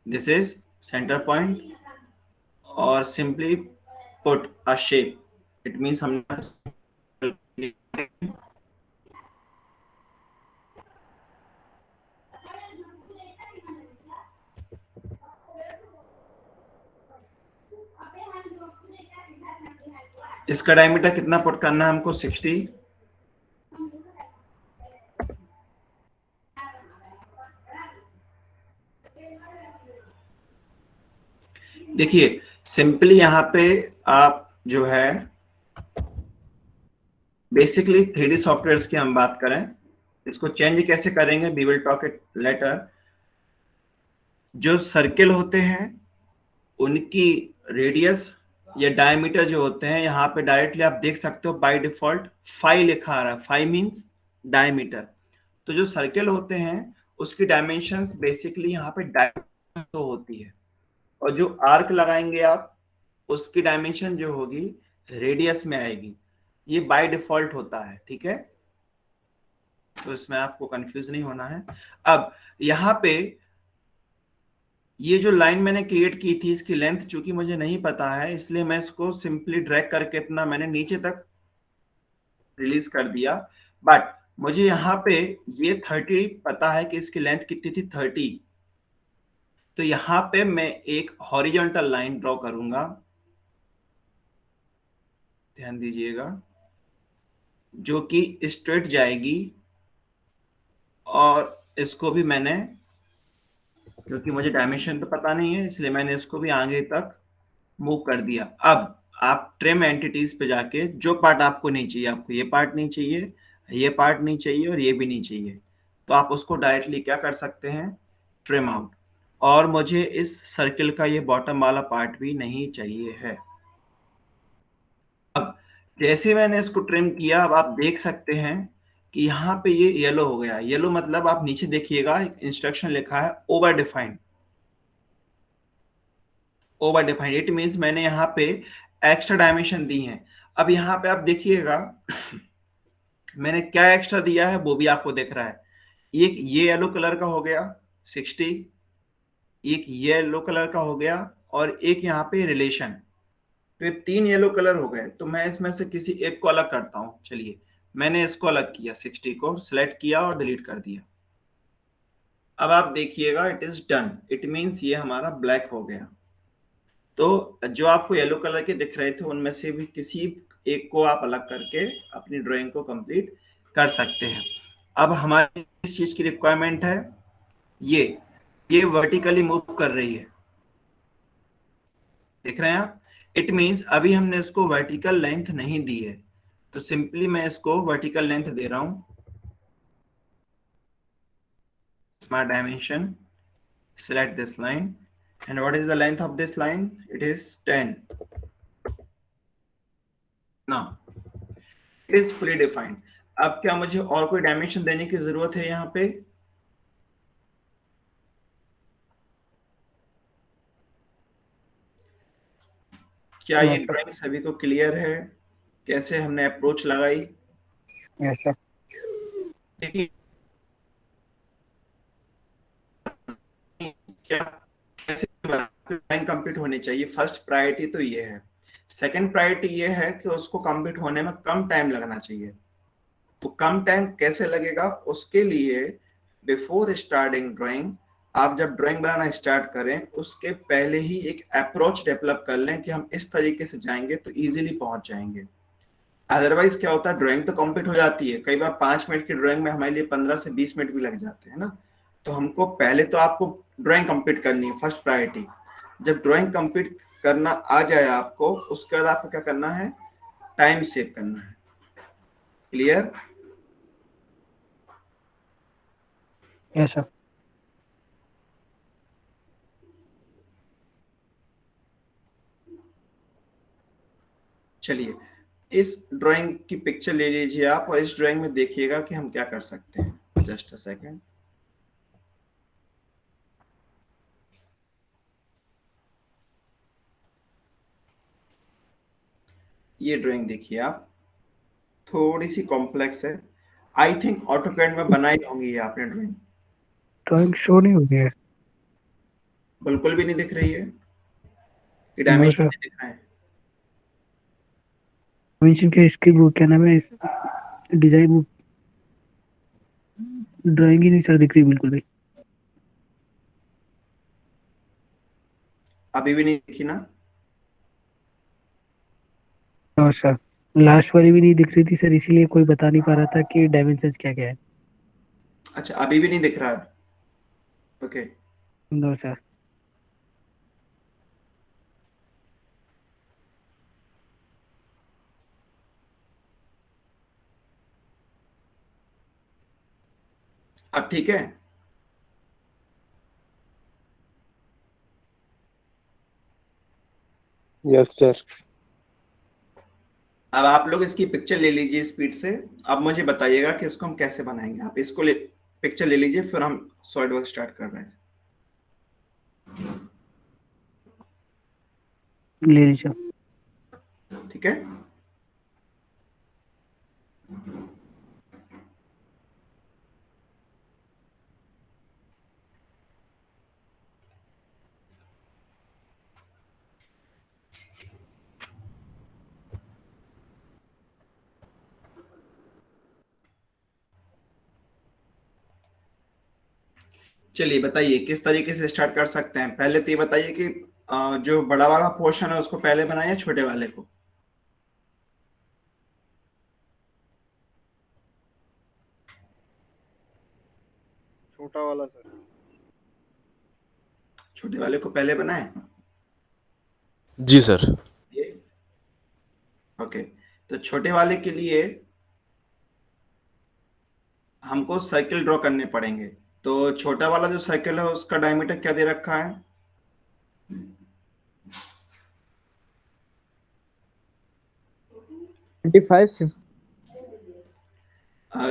दिस इज सेंटर पॉइंट, और simply put a shape, it means हमने इसका डायमीटर कितना पुट करना है हमको, 60। देखिए सिंपली यहाँ पे आप जो है बेसिकली 3D सॉफ्टवेयर्स की हम बात करें, इसको चेंज कैसे करेंगे, we will talk it later. जो सर्किल होते हैं उनकी रेडियस या डायमीटर जो होते हैं, यहाँ पे डायरेक्टली आप देख सकते हो बाय डिफॉल्ट 5 लिखा आ रहा है, 5 मींस डायमीटर। तो जो सर्किल होते हैं उसकी डायमेंशंस बेसिकली यहाँ पे डायमीटर होती है, और जो आर्क लगाएंगे आप उसकी डायमेंशन जो होगी रेडियस में आएगी, ये बाय डिफॉल्ट होता है, ठीक है। तो इसमें आपको कंफ्यूज नहीं होना है। अब यहाँ पे ये जो लाइन मैंने क्रिएट की थी, इसकी लेंथ चूंकि मुझे नहीं पता है, इसलिए मैं इसको सिंपली ड्रैग करके इतना मैंने नीचे तक रिलीज कर दिया। बट मुझे यहाँ पे ये 30 पता है कि इसकी लेंथ कितनी थी, 30। तो यहाँ पे मैं एक हॉरिजॉन्टल लाइन ड्रॉ करूंगा, ध्यान दीजिएगा, जो कि स्ट्रेट जाएगी, और इसको भी मैंने, क्योंकि मुझे डायमेंशन तो पता नहीं है इसलिए मैंने इसको भी आगे तक मूव कर दिया। अब आप ट्रिम एंटिटीज पे जाके जो पार्ट आपको नहीं चाहिए, आपको ये पार्ट नहीं चाहिए, ये पार्ट नहीं चाहिए और ये भी नहीं चाहिए, तो आप उसको डायरेक्टली क्या कर सकते हैं, ट्रिम आउट। और मुझे इस सर्किल का ये बॉटम वाला पार्ट भी नहीं चाहिए है। अब जैसे मैंने इसको ट्रिम किया, अब आप देख सकते हैं कि यहाँ पे ये येलो हो गया। येलो मतलब आप नीचे देखिएगा एक इंस्ट्रक्शन लिखा है over defined. Over defined it means मैंने यहाँ पे एक्स्ट्रा डायमेंशन दी है। अब यहाँ पे आप देखिएगा मैंने क्या एक्स्ट्रा दिया है वो भी आपको दिख रहा है। एक ये येलो कलर का हो गया 60, एक ये येलो कलर का हो गया, और एक यहाँ पे रिलेशन। तो ये 3 येलो कलर हो गए। तो मैं इसमें से किसी एक को अलग करता हूँ। चलिए मैंने इसको अलग किया, 60 को सिलेक्ट किया और डिलीट कर दिया। अब आप देखिएगा it is done, it means ये हमारा ब्लैक हो गया। तो जो आपको येलो कलर के दिख रहे थे उनमें से भी किसी एक को आप अलग करके अपनी ड्राइंग को कंप्लीट कर सकते हैं। अब हमारी इस चीज की रिक्वायरमेंट है, ये वर्टिकली मूव कर रही है, देख रहे हैं आप। इट मीन्स अभी हमने इसको वर्टिकल लेंथ नहीं दी है, तो सिंपली मैं इसको वर्टिकल लेंथ दे रहा हूं। Smart dimension, select this line, and what is the length of this line? It is 10. Now it is fully defined. अब क्या मुझे और कोई डायमेंशन देने की जरूरत है यहाँ पे? क्या ये ड्राइंग सभी को क्लियर है? कैसे हमने अप्रोच लगाई? ऐसा देखिए क्या कैसे ड्राइंग कंप्लीट होनी चाहिए। फर्स्ट प्रायोरिटी तो ये है। सेकंड प्रायोरिटी ये है कि उसको कंप्लीट होने में कम टाइम लगना चाहिए। तो कम टाइम कैसे लगेगा, उसके लिए बिफोर स्टार्टिंग ड्राइंग, आप जब ड्राइंग बनाना स्टार्ट करें उसके पहले ही एक अप्रोच डेवलप कर लें कि हम इस तरीके से जाएंगे तो इजीली पहुंच जाएंगे। अदरवाइज क्या होता है, ड्राइंग तो कंप्लीट हो जाती है, कई बार 5 मिनट की ड्राइंग में हमारे लिए 15 से 20 मिनट भी लग जाते हैं ना। तो हमको पहले तो आपको ड्राइंग कंप्लीट करनी है, फर्स्ट प्रायोरिटी। जब ड्राइंग कंप्लीट करना आ जाए आपको, उसके बाद आपको क्या करना है, टाइम सेव करना है। क्लियर? Yes sir. चलिए, इस ड्राइंग की पिक्चर ले लीजिए आप और इस ड्राइंग में देखिएगा कि हम क्या कर सकते हैं। Just a second. ये ड्राइंग देखिए आप, थोड़ी सी कॉम्प्लेक्स है। आई थिंक ऑटोकैड में बनाई होंगी ये आपने ड्राइंग। ड्राइंग शो नहीं हो रही है। बिल्कुल भी नहीं दिख रही है, ये नो डायमेंशन सर। नहीं दिख रहा है। मेंशन के इसके वो क्या नाम है, डिजाइन वो ड्राइंग ही नहीं सर दिख रही बिल्कुल भी। अभी भी नहीं दिखी ना? नो सर, लास्ट वाली भी नहीं दिख रही थी सर, इसीलिए कोई बता नहीं पा रहा था कि डायमेंशंस क्या क्या है। अच्छा, अभी भी नहीं दिख रहा है। Okay, no sir. अब ठीक है। Yes, sir. अब आप लोग इसकी पिक्चर ले लीजिए स्पीड से। अब मुझे बताइएगा कि इसको हम कैसे बनाएंगे। आप इसको पिक्चर ले लीजिए, फिर हम सॉलिडवर्क्स स्टार्ट कर रहे हैं। ले लीजिए। ठीक है, चलिए बताइए किस तरीके से स्टार्ट कर सकते हैं। पहले तो ये बताइए कि जो बड़ा वाला पोर्शन है उसको पहले बनाए या छोटे वाले को? छोटा वाला सर। छोटे वाले को पहले बनाए। जी सर। ये ओके, तो छोटे वाले के लिए हमको सर्किल ड्रॉ करने पड़ेंगे। तो छोटा वाला जो सर्किल है उसका डायमीटर क्या दे रखा है?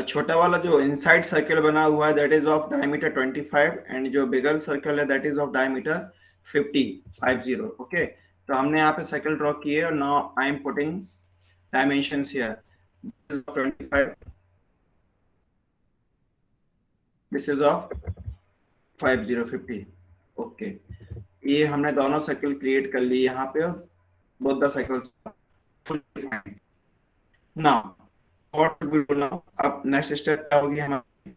छोटा वाला जो इनसाइड सर्किल बना हुआ है that is of diameter 25 and जो बिगर सर्किल है that is of diameter 50। Okay, तो हमने यहाँ पे सर्किल ड्रॉ किए और now I am putting dimensions here. This is of 25, this is of 50। Okay, ये हमने दोनों सर्किल क्रिएट कर लिए यहाँ पे, both the circles full defined. Now what should we do now? अब नेक्स्ट स्टेप क्या होगी हमारी?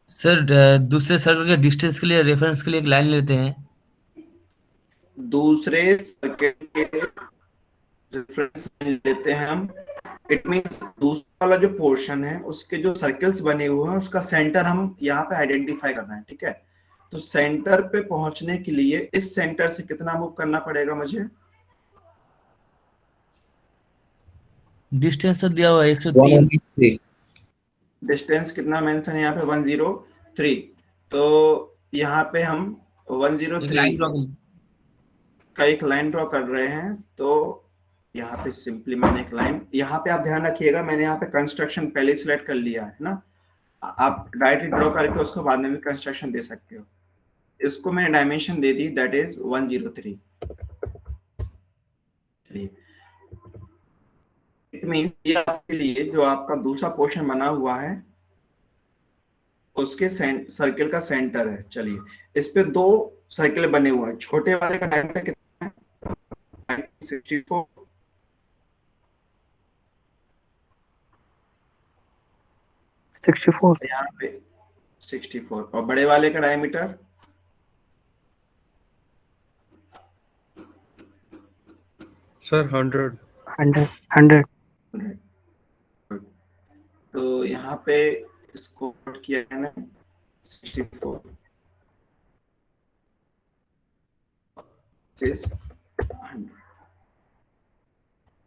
सर दूसरे सर्कल के डिस्टेंस के लिए रेफरेंस के लिए एक लाइन लेते हैं। दूसरे सर्किल के रेफरेंस लेते हैं हम। इट मींस दूसरा वाला जो पोर्शन है उसके जो सर्कल्स बने हुए हैं उसका सेंटर हम यहाँ पे आइडेंटिफाई कर रहे हैं। ठीक है, तो सेंटर पे पहुंचने के लिए इस सेंटर से कितना मूव करना पड़ेगा मुझे? डिस्टेंस तो दिया हुआ है 103। डिस्टेंस कितना मेंशन है यहाँ पे? 103। तो यहाँ पे हम 103 का एक लाइन ड्रॉ कर रहे हैं। तो यहाँ पे सिंपली मैंने एक लाइन, यहाँ पे आप ध्यान रखिएगा मैंने यहाँ पे कंस्ट्रक्शन पहले सिलेक्ट कर लिया है ना। आप डायरेक्टली ड्रॉ करके उसको बाद में भी कंस्ट्रक्शन दे सकते हो। इसको मैंने dimension they the that is 103। चलिए, इट मींस ये आपके लिए जो आपका दूसरा पोर्शन बना हुआ है उसके सर्किल का सेंटर है। चलिए, इस पे दो सर्किल बने हुए हैं। छोटे वाले का डायमीटर कितना है? 64। 64। यहाँ पे 64 और बड़े वाले का डायमीटर सर 100। 100। तो यहाँ पे इसको put किया है ना 64 is 100।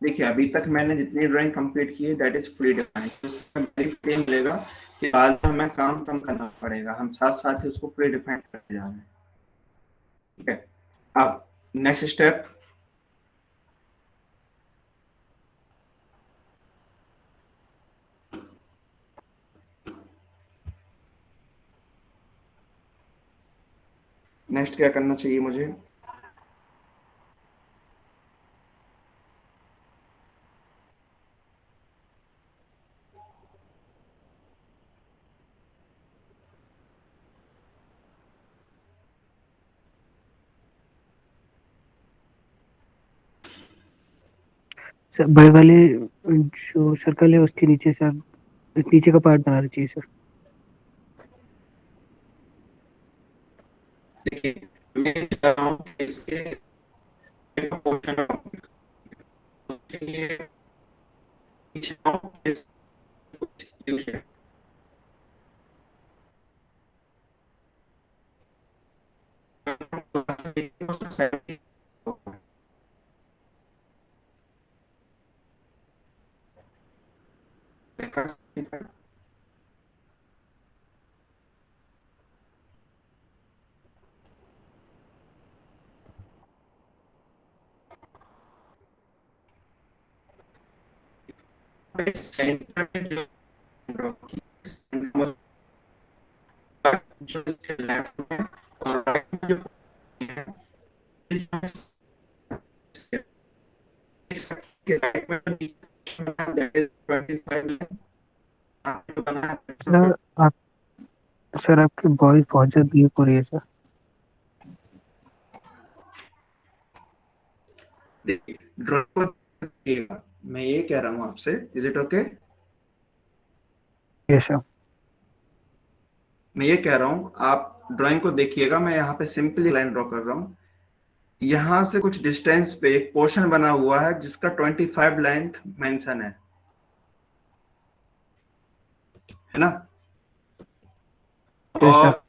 देखिए अभी तक मैंने जितनी ड्राइंग कंप्लीट की है दैट इज फुली डिफाइंड, उसमें बेनिफिट मिलेगा कि बाद में हमें काम कम करना पड़ेगा, हम साथ साथ ही उसको फुली डिफाइंड करते जा रहे हैं। ठीक है, अब नेक्स्ट स्टेप, नेक्स्ट क्या करना चाहिए मुझे? सर बड़े वाले जो सर्कल है उसके नीचे सर, नीचे का पार्ट बनाना चाहिए सर। देखिए मैं चाह रहा हूँ कि इसके पोर्शन के लिए सेंटर में जो जो इसके लेफ्ट में और राइट में जो है, राइट में दैट इज 25 आपने बनाया। सर आप, सर आपकी वॉइस बहुत ज्यादा डीप हो रही है सर। देखिए ड्राइंग मैं ये कह रहा हूँ आपसे, is it okay? Yes sir. मैं ये कह रहा हूँ आप ड्राइंग को देखिएगा, मैं यहाँ पे सिंपली लाइन ड्रॉ कर रहा हूँ। यहाँ से कुछ डिस्टेंस पे एक पोर्शन बना हुआ है जिसका 25 लेंथ मेंशन है ना? Yes sir. और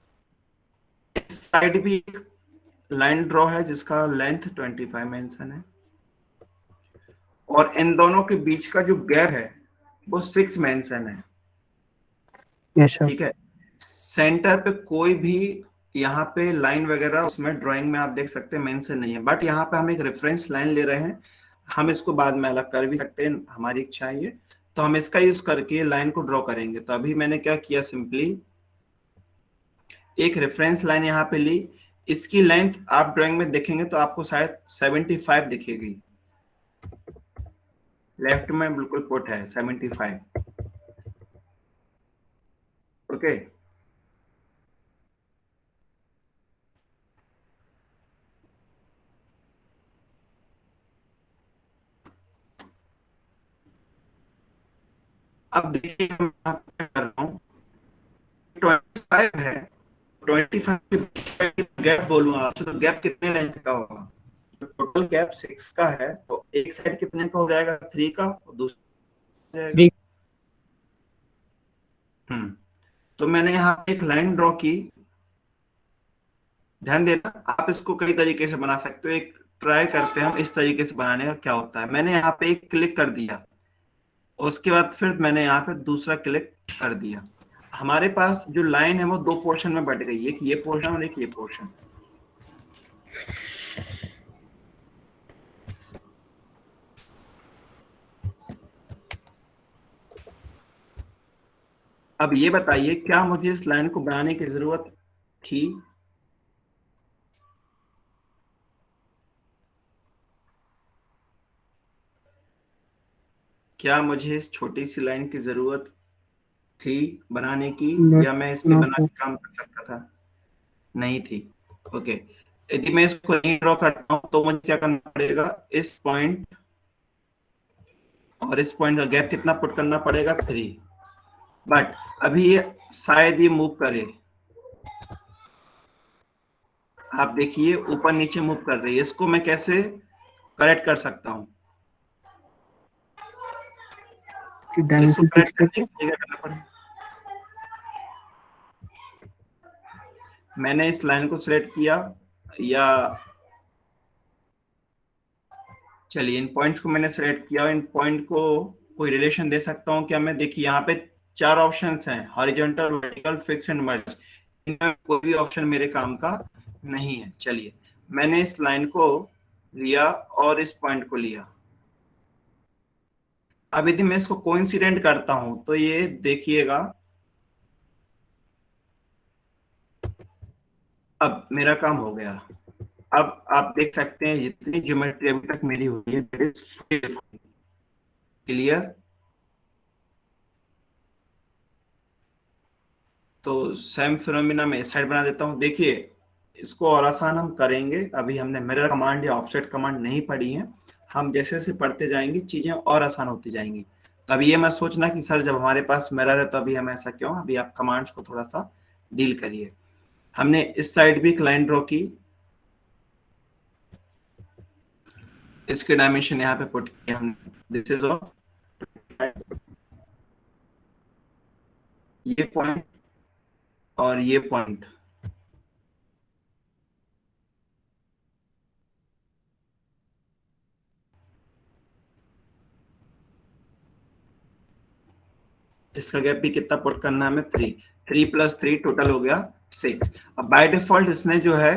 इस साइड भी एक लाइन ड्रॉ है जिसका लेंथ 25 मेंशन है, और इन दोनों के बीच का जो गैप है वो 6 मेंशन है। Yes sir. ठीक है, सेंटर पे कोई भी यहाँ पे लाइन वगैरह उसमें ड्राइंग में आप देख सकते हैं मेंशन नहीं है, बट यहाँ पे हम एक रेफरेंस लाइन ले रहे हैं, हम इसको बाद में अलग कर भी सकते हैं, हमारी इच्छा है ये, तो हम इसका यूज करके लाइन को ड्रॉ करेंगे। तो अभी मैंने क्या किया, सिंपली एक रेफरेंस लाइन यहाँ पे ली, इसकी लेंथ आप ड्राइंग में देखेंगे तो आपको शायद 75 दिखेगी, लेफ्ट में बिल्कुल पुट है 75। ओके, अब देखिए मैं आपको कर रहा हूँ 25 है, 25 गैप बोलूँ आपसे तो गैप कितने लेंथ का होगा? टोटल गैप 6 का है, तो एक साइड कितने का हो जाएगा? 3 का, और दूसरा 3। तो मैंने यहाँ एक लाइन ड्रॉ की, ध्यान देना आप इसको कई तरीके से बना सकते हो, एक ट्राई करते हैं हम इस तरीके से बनाने का क्या होता है। मैंने यहाँ पे एक क्लिक कर दिया, उसके बाद फिर मैंने यहाँ पे दूसरा क्लिक कर दिया, हमारे पास जो लाइन है वो दो पोर्शन में बट गई, एक ये पोर्शन और एक ये पोर्शन। अब ये बताइए क्या मुझे इस लाइन को बनाने की जरूरत थी? क्या मुझे इस छोटी सी लाइन की जरूरत थी बनाने की, या मैं इस पे बना के काम कर सकता था? नहीं थी। ओके, यदि मैं इसको नहीं ड्रॉ करता हूं तो मुझे क्या करना पड़ेगा, इस पॉइंट और इस पॉइंट का गैप कितना पुट करना पड़ेगा? 3। बट अभी ये शायद ये मूव करे, आप देखिए ऊपर नीचे मूव कर रही है, इसको मैं कैसे करेक्ट कर सकता हूँ? इसको करेक्ट करने के लिए क्या करना पड़ेगा? मैंने इस लाइन को सिलेक्ट किया, या चलिए इन पॉइंट्स को मैंने सेलेक्ट किया, इन पॉइंट को कोई रिलेशन दे सकता हूँ क्या मैं? देखिए यहाँ पे 4 ऑप्शंस हैं, horizontal, vertical, fix and merge. इनमें कोई भी ऑप्शन मेरे काम का नहीं है। चलिए मैंने इस लाइन को लिया और इस पॉइंट को लिया। अब यदि मैं इसको कोइंसिडेंट करता हूं तो ये देखिएगा, अब मेरा काम हो गया। अब आप देख सकते हैं जितनी ज्योमेट्री अभी तक मेरी हुई है, क्लियर? तो सेम फिनोमिना में इस साइड बना देता हूं। देखिए इसको और आसान हम करेंगे। अभी हमने मिरर कमांड या ऑफसेट कमांड नहीं पढ़ी है, हम जैसे जैसे पढ़ते जाएंगे चीजें और आसान होती जाएंगी। तो अभी ये मत सोचना कि सर जब हमारे पास मिरर है तो अभी हम ऐसा क्यों। अभी आप कमांड्स को थोड़ा सा डील करिए। हमने इस साइड भी एक लाइन ड्रॉ की, इसके डायमेंशन यहाँ पे पुट किया हमने, दिस इज ऑफ ये पॉइंट और ये पॉइंट। इसका गैप भी कितना पुट करना है हमें? 3। 3 + 3 टोटल हो गया 6। अब बाय डिफॉल्ट इसने जो है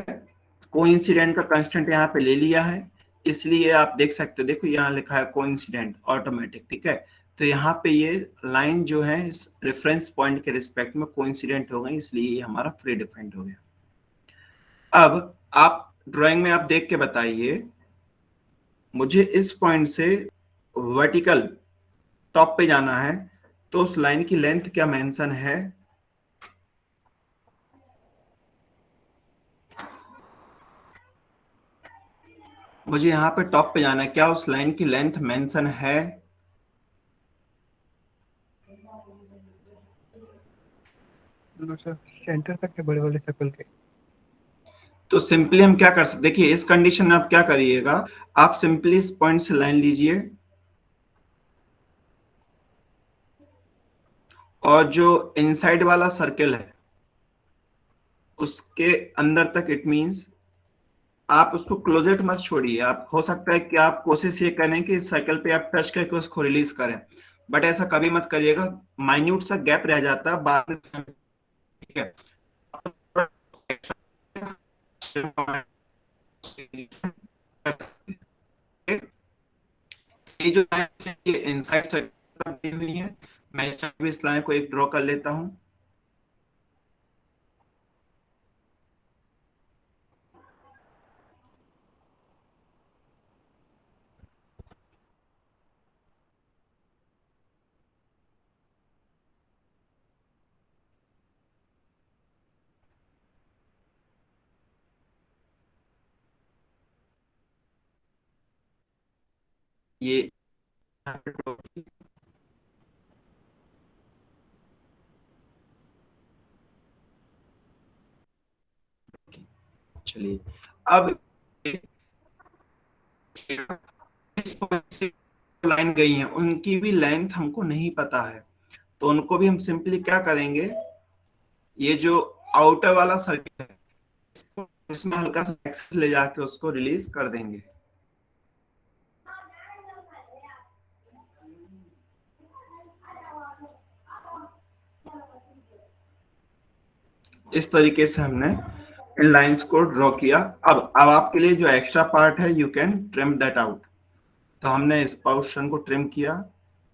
कोइंसिडेंट का कांस्टेंट यहाँ पे ले लिया है, इसलिए आप देख सकते हो, देखो यहाँ लिखा है कोइंसिडेंट ऑटोमेटिक, ठीक है? तो यहाँ पे ये लाइन जो है इस रेफरेंस पॉइंट के रिस्पेक्ट में कोइंसिडेंट हो गई, इसलिए ये हमारा फ्री डिफाइंड हो गया। अब आप ड्राइंग में आप देख के बताइए, मुझे इस पॉइंट से वर्टिकल टॉप पे जाना है तो उस लाइन की लेंथ क्या मेंशन है? मुझे यहाँ पे टॉप पे जाना है, क्या उस लाइन की लेंथ मेंशन है? सर सेंटर तक है बड़े वाले सर्कल के। तो सिंपली हम क्या कर सकते, देखिए इस कंडीशन में आप क्या करिएगा, आप सिंपली इस पॉइंट से लाइन लीजिए और जो इनसाइड वाला सर्कल है उसके अंदर तक, इट मींस आप उसको क्लोजेट मत छोड़िए। आप हो सकता है कि आप कोशिश ये करें कि सर्कल पे आप टच करके उसको रिलीज करें, बट ऐसा कभी मत करिएगा, माइन्यूट सा गैप रह जाता है बाद में, ठीक है? ये जो लाइन है ये इनसाइड सर्कल दी हुई है, मैं इस लाइन को एक ड्रॉ कर लेता हूं। ये चलिए अब लाइन गई है उनकी भी लेंथ हमको नहीं पता है, तो उनको भी हम सिंपली क्या करेंगे, ये जो आउटर वाला सर्किल है इसमें हल्का सा एक्सेस ले जाके उसको रिलीज कर देंगे। इस तरीके से हमने इन लाइंस को ड्रॉ किया। अब आपके लिए जो एक्स्ट्रा पार्ट है you can trim that out. तो हमने इस पोर्शन को ट्रिम किया,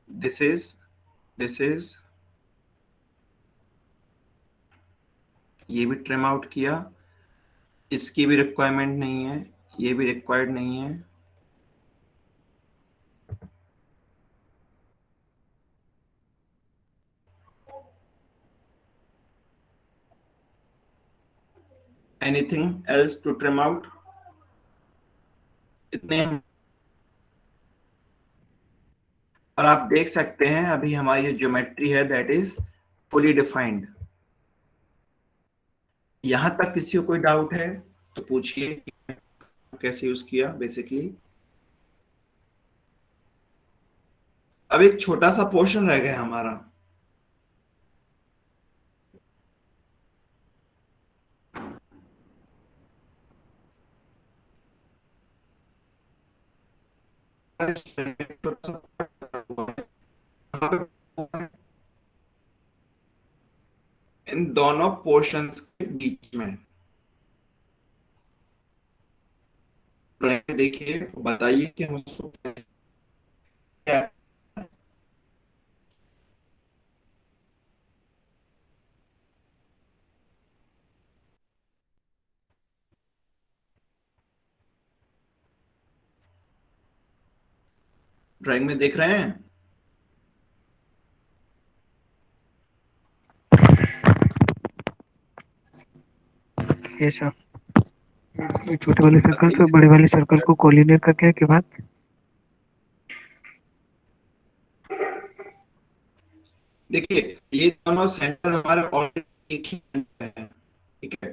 दिस इज ये भी ट्रिम आउट किया, इसकी भी रिक्वायरमेंट नहीं है, ये भी रिक्वायर्ड नहीं है। Anything else to trim out? इतने। और आप देख सकते हैं अभी हमारी जो ज्योमेट्री है दैट इज फुली डिफाइंड। यहां तक किसी को कोई डाउट है तो पूछिए कैसे यूज किया बेसिकली। अब एक छोटा सा पोर्शन रह गया हमारा, इन दोनों पोर्शंस के बीच में देखिए, बताइए कि हम उसको क्या ड्राइंग में देख रहे हैं? ये सर, ये छोटे वाले सर्कल से बड़े वाले सर्कल को कोलिनेट करके के बाद देखिए, ये दोनों सेंटर हमारे ऑलरेडी एक ही point पे हैं, ठीक है?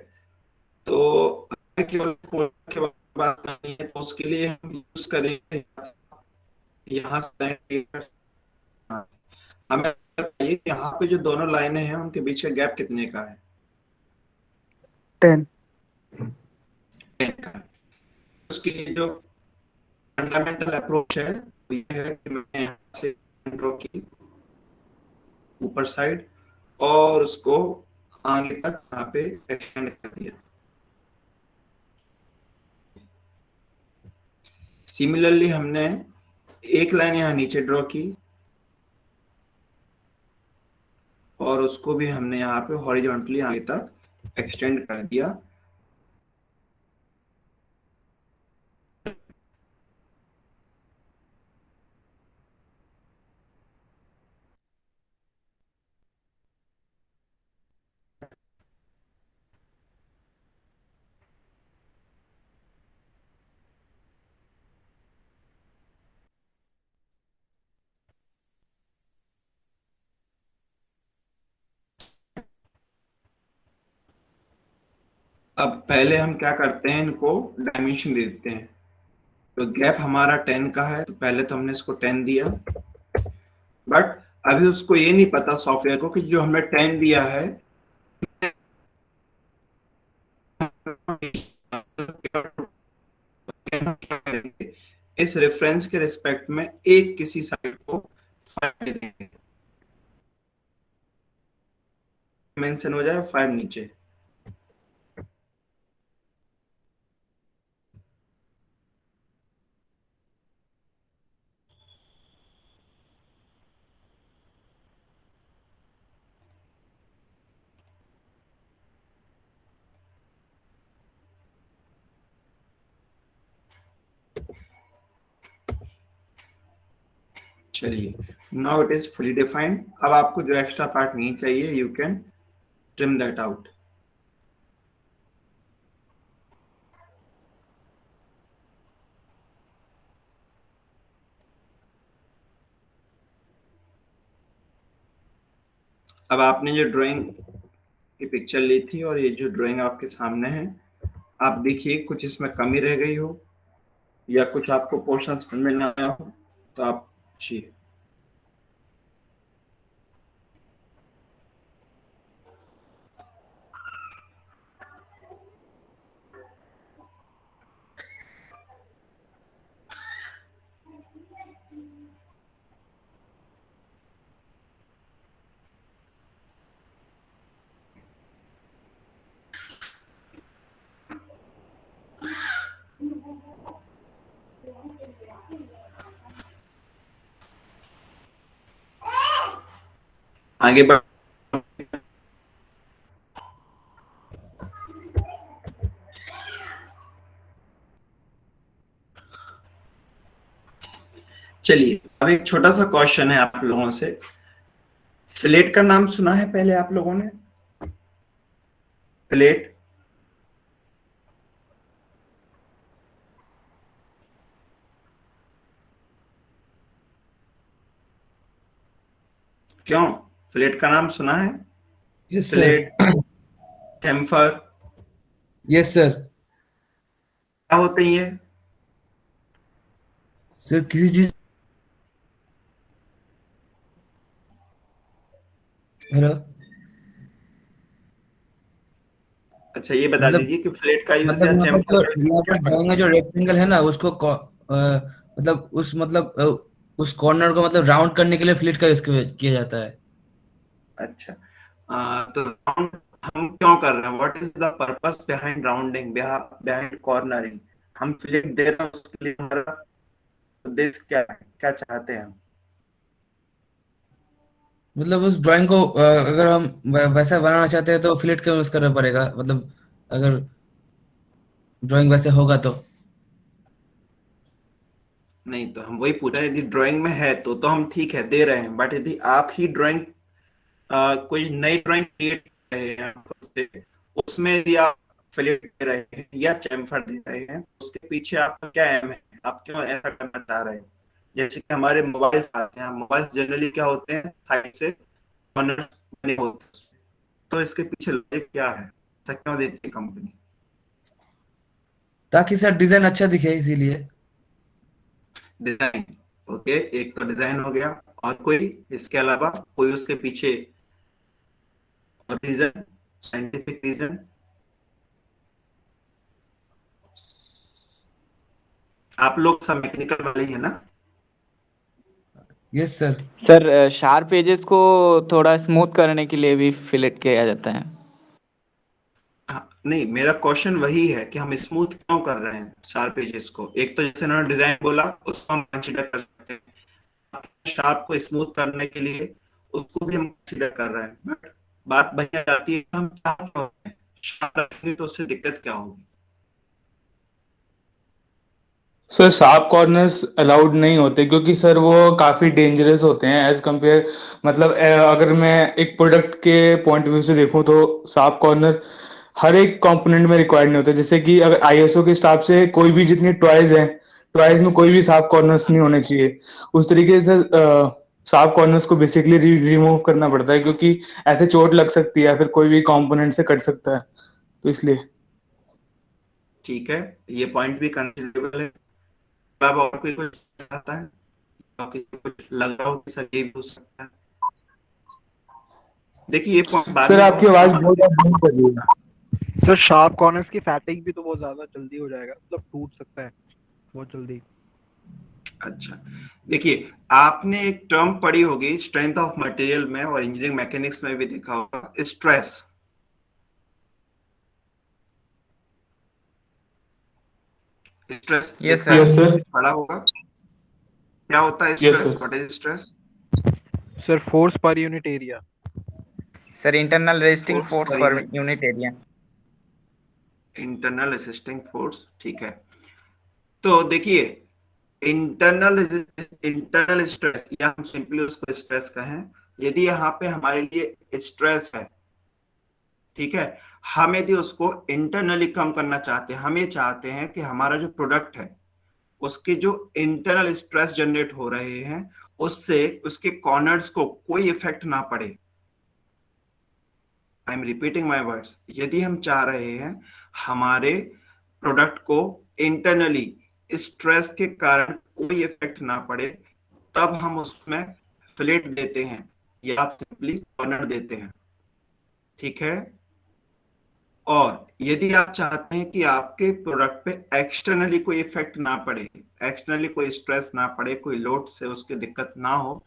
तो केवल के बात नहीं है, तो उसके लिए हम यूज करेंगे यहाँ से हमें बताइए कि यहाँ पे जो दोनों लाइनें हैं उनके बीच का गैप कितने का है? 10। 10 का है। उसके लिए जो फंडामेंटल अप्रोच है वो ये है कि मैंने यहाँ से ड्रॉ की ऊपर साइड और उसको आगे तक यहाँ पे एक्सटेंड कर दिया। सिमिलरली हमने एक लाइन यहाँ नीचे ड्रॉ की और उसको भी हमने यहाँ पे हॉरिजॉन्टली आगे तक एक्सटेंड कर दिया। अब पहले हम क्या करते हैं, इनको डायमेंशन दे देते हैं। तो गैप हमारा 10 का है, तो पहले तो हमने इसको 10 दिया, बट अभी उसको ये नहीं पता सॉफ्टवेयर को कि जो हमने 10 दिया है इस रेफरेंस के रिस्पेक्ट में एक किसी साइड को 5 दे देंगे, मेंशन हो जाए 5 नीचे। चलिए, now it is fully defined. अब आपको जो एक्स्ट्रा पार्ट नहीं चाहिए, you can trim that out. अब आपने जो ड्राइंग की पिक्चर ली थी और ये जो ड्राइंग आपके सामने है, आप देखिए कुछ इसमें कमी रह गई हो या कुछ आपको पोर्शन समझ में ना आया हो तो आप पूछिए। आगे बढ़ चलिए, अब एक छोटा सा क्वेश्चन है आप लोगों से। फिलेट का नाम सुना है पहले आप लोगों ने? फिलेट क्यों? फिलेट का नाम सुना है? Yes fillet, sir. Chamfer, yes sir. क्या होते हैं ये? सर किसी चीज, हेलो, अच्छा ये बता मतलब दीजिए कि फिलेट का यूज मतलब या यहाँ पर चैम्फर जो यहाँ पर ड्राइंग में जो रेक्टेंगल है ना, उसको मतलब उस कॉर्नर को मतलब राउंड करने के लिए फ्लिट का यूज किया जाता है। अच्छा, तो राउंड हम क्यों कर रहे हैं? What is the purpose behind rounding, behind cornering? हम फिलिट दे रहे हैं, उसके लिए हमारा उद्देश्य क्या है, क्या चाहते हैं हम? मतलब उस ड्राइंग को अगर हम वैसा बनाना चाहते हैं तो फ्लिट का यूज करना पड़ेगा, मतलब अगर ड्राइंग वैसे होगा तो। नहीं, तो हम वही पूछ रहे हैं, यदि ड्राइंग में है तो हम ठीक है दे रहे हैं, बट यदि आप ही ड्राइंग कोई नई ड्राइंग क्रिएट कर रहे हैं खुद से, उसमें यदि आप फिलिट दे रहे हैं या चैम्फर दे रहे हैं, तो उसके पीछे आपका क्या एम है? आप क्यों ऐसा करना चाह रहे हैं? जैसे कि हमारे मोबाइल्स आते हैं, मोबाइल्स जनरली क्या होते हैं, साइड से कॉर्नर बने होते हैं, तो इसके पीछे लॉजिक क्या है? ऐसा क्यों देती है कंपनी? ताकि सर डिजाइन अच्छा दिखे, इसीलिए। डिजाइन, ओके, एक तो डिजाइन हो गया, और कोई इसके अलावा कोई उसके पीछे रीजन, साइंटिफिक रीजन? आप लोग सब मैकेनिकल वाले ही है ना? Yes sir. Sir sharp edges को थोड़ा स्मूथ करने के लिए भी फिलेट किया जाता है। हाँ, नहीं, मेरा क्वेश्चन वही है कि हम स्मूथ क्यों कर रहे हैं शार्प एजेस को? एक तो जैसे उन्होंने डिजाइन बोला, उसको हम कंसीडर कर सकते हैं, शार्प को स्मूथ करने के लिए उसको भी हम कंसीडर कर रहे हैं, बट बात वही आ जाती है, हम क्या क्यों रहे हैं? शार्प रखेंगे तो उससे दिक्कत क्या होगी? सर शार्प कॉर्नर्स अलाउड नहीं होते क्योंकि सर वो काफ़ी डेंजरस होते हैं एज कंपेयर, मतलब अगर मैं एक प्रोडक्ट के पॉइंट ऑफ व्यू से देखूं तो शार्प कॉर्नर हर एक कंपोनेंट में रिक्वायर्ड नहीं होते। जैसे कि अगर आईएसओ के हिसाब से कोई भी जितनी टॉयज हैं, टॉयज में कोई भी शार्प कॉर्नर्स नहीं होने चाहिए। उस तरीके से शार्प कॉर्नर्स को बेसिकली रिमूव करना पड़ता है क्योंकि ऐसे चोट लग सकती है या फिर कोई भी कंपोनेंट से कट सकता है, तो इसलिए। ठीक है, ये पॉइंट भी कंसिडरेबल है। अब और कोई कुछ चाहता है? और किसी को कुछ लग रहा हो कि सर ये भी हो सकता है? देखिए, ये पॉइंट बाद सर में आपकी आवाज बहुत ज्यादा बंद कर रही है। सर शार्प कॉर्नर्स की फैटिग भी तो बहुत ज्यादा जल्दी हो जाएगा, मतलब टूट सकता है बहुत जल्दी। अच्छा, देखिए, आपने एक टर्म पढ़ी होगी स्ट्रेंथ ऑफ मटेरियल में, और इंजीनियरिंग मैकेनिक्स में भी देखा होगा, stress. Stress Yes, sir. Yes, sir. पढ़ा होगा? क्या होता है Yes, stress? sir. What is stress? Sir force per unit area. Sir internal resisting Force force per पर unit. Unit area. Internal resisting force, ठीक है। तो देखिए, इंटरनल स्ट्रेस, या हम सिंपली उसको स्ट्रेस कहें, यदि यहाँ पे हमारे लिए स्ट्रेस है, ठीक है, हम यदि उसको इंटरनली कम करना चाहते हैं, हम ये चाहते हैं कि हमारा जो प्रोडक्ट है उसके जो इंटरनल स्ट्रेस जनरेट हो रहे हैं उससे उसके कॉर्नर्स को कोई इफेक्ट ना पड़े। I am repeating my words, यदि हम चाह रहे हैं हमारे प्रोडक्ट को इंटरनली स्ट्रेस के कारण कोई इफेक्ट ना पड़े, तब हम उसमें फिलेट देते हैं या आप सिंपली कॉर्नर देते हैं, ठीक है। और यदि आप चाहते हैं कि आपके प्रोडक्ट पे एक्सटर्नली कोई इफेक्ट ना पड़े, एक्सटर्नली कोई स्ट्रेस ना पड़े, कोई लोड से उसकी दिक्कत ना हो,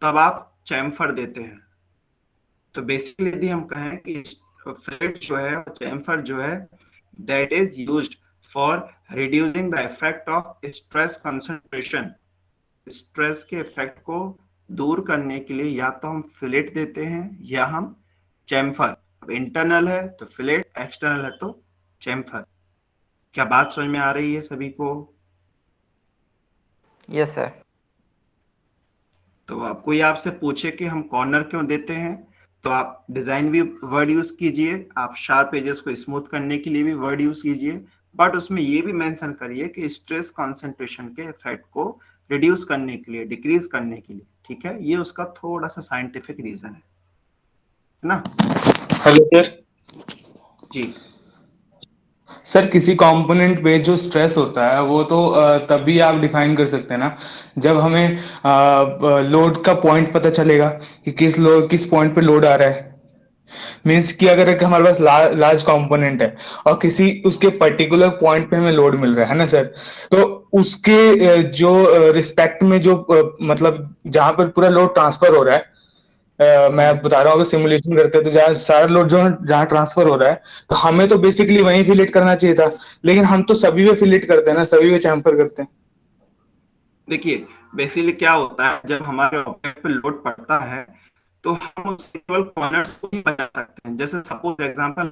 तब आप चैम्फर देते हैं। तो बेसिकली यदि हम कहें कि फिलेट जो है, चैम्फर जो है, that is used for reducing the effect of stress concentration. Stress के इफेक्ट को दूर करने के लिए या तो हम फिलेट देते हैं या हम चैम्फर। अब इंटरनल है तो फिलेट, एक्सटर्नल है तो चैम्फर। क्या बात समझ में आ रही है सभी को? Yes sir. तो आप कोई आपसे पूछे कि हम कॉर्नर क्यों देते हैं, तो आप डिजाइन भी वर्ड यूज कीजिए, आप शार्प एजेस को स्मूथ करने के लिए भी वर्ड यूज कीजिए, बट उसमें ये भी मेंशन करिए कि स्ट्रेस कंसंट्रेशन के इफेक्ट को रिड्यूस करने के लिए, डिक्रीज करने के लिए, ठीक है। ये उसका थोड़ा सा साइंटिफिक रीजन है ना। Hello sir. जी सर किसी कंपोनेंट पे जो स्ट्रेस होता है वो तो तभी आप डिफाइन कर सकते हैं ना जब हमें लोड का पॉइंट पता चलेगा कि किस पॉइंट पे लोड आ रहा है, मीन्स कि अगर एक हमारे पास लार्ज कंपोनेंट है और किसी उसके पर्टिकुलर पॉइंट पे हमें लोड मिल रहा है ना सर, तो उसके जो रिस्पेक्ट में जो मतलब जहां पर पूरा लोड ट्रांसफर हो रहा है, मैं बता रहा हूँ अगर सिमुलेशन करते हैं तो जहाँ सारा लोड जो जहाँ ट्रांसफर हो रहा है, तो हमें तो बेसिकली वहीं फिलेट करना चाहिए था, लेकिन हम तो सभी में फिलेट करते हैं ना, सभी में चैम्फर करते हैं। देखिए बेसिकली क्या होता है, जब हमारे ऑब्जेक्ट पे लोड पड़ता है तो हम उस केवल कॉर्नर्स को ही बचा सकते हैं। जैसे सपोज एग्जांपल,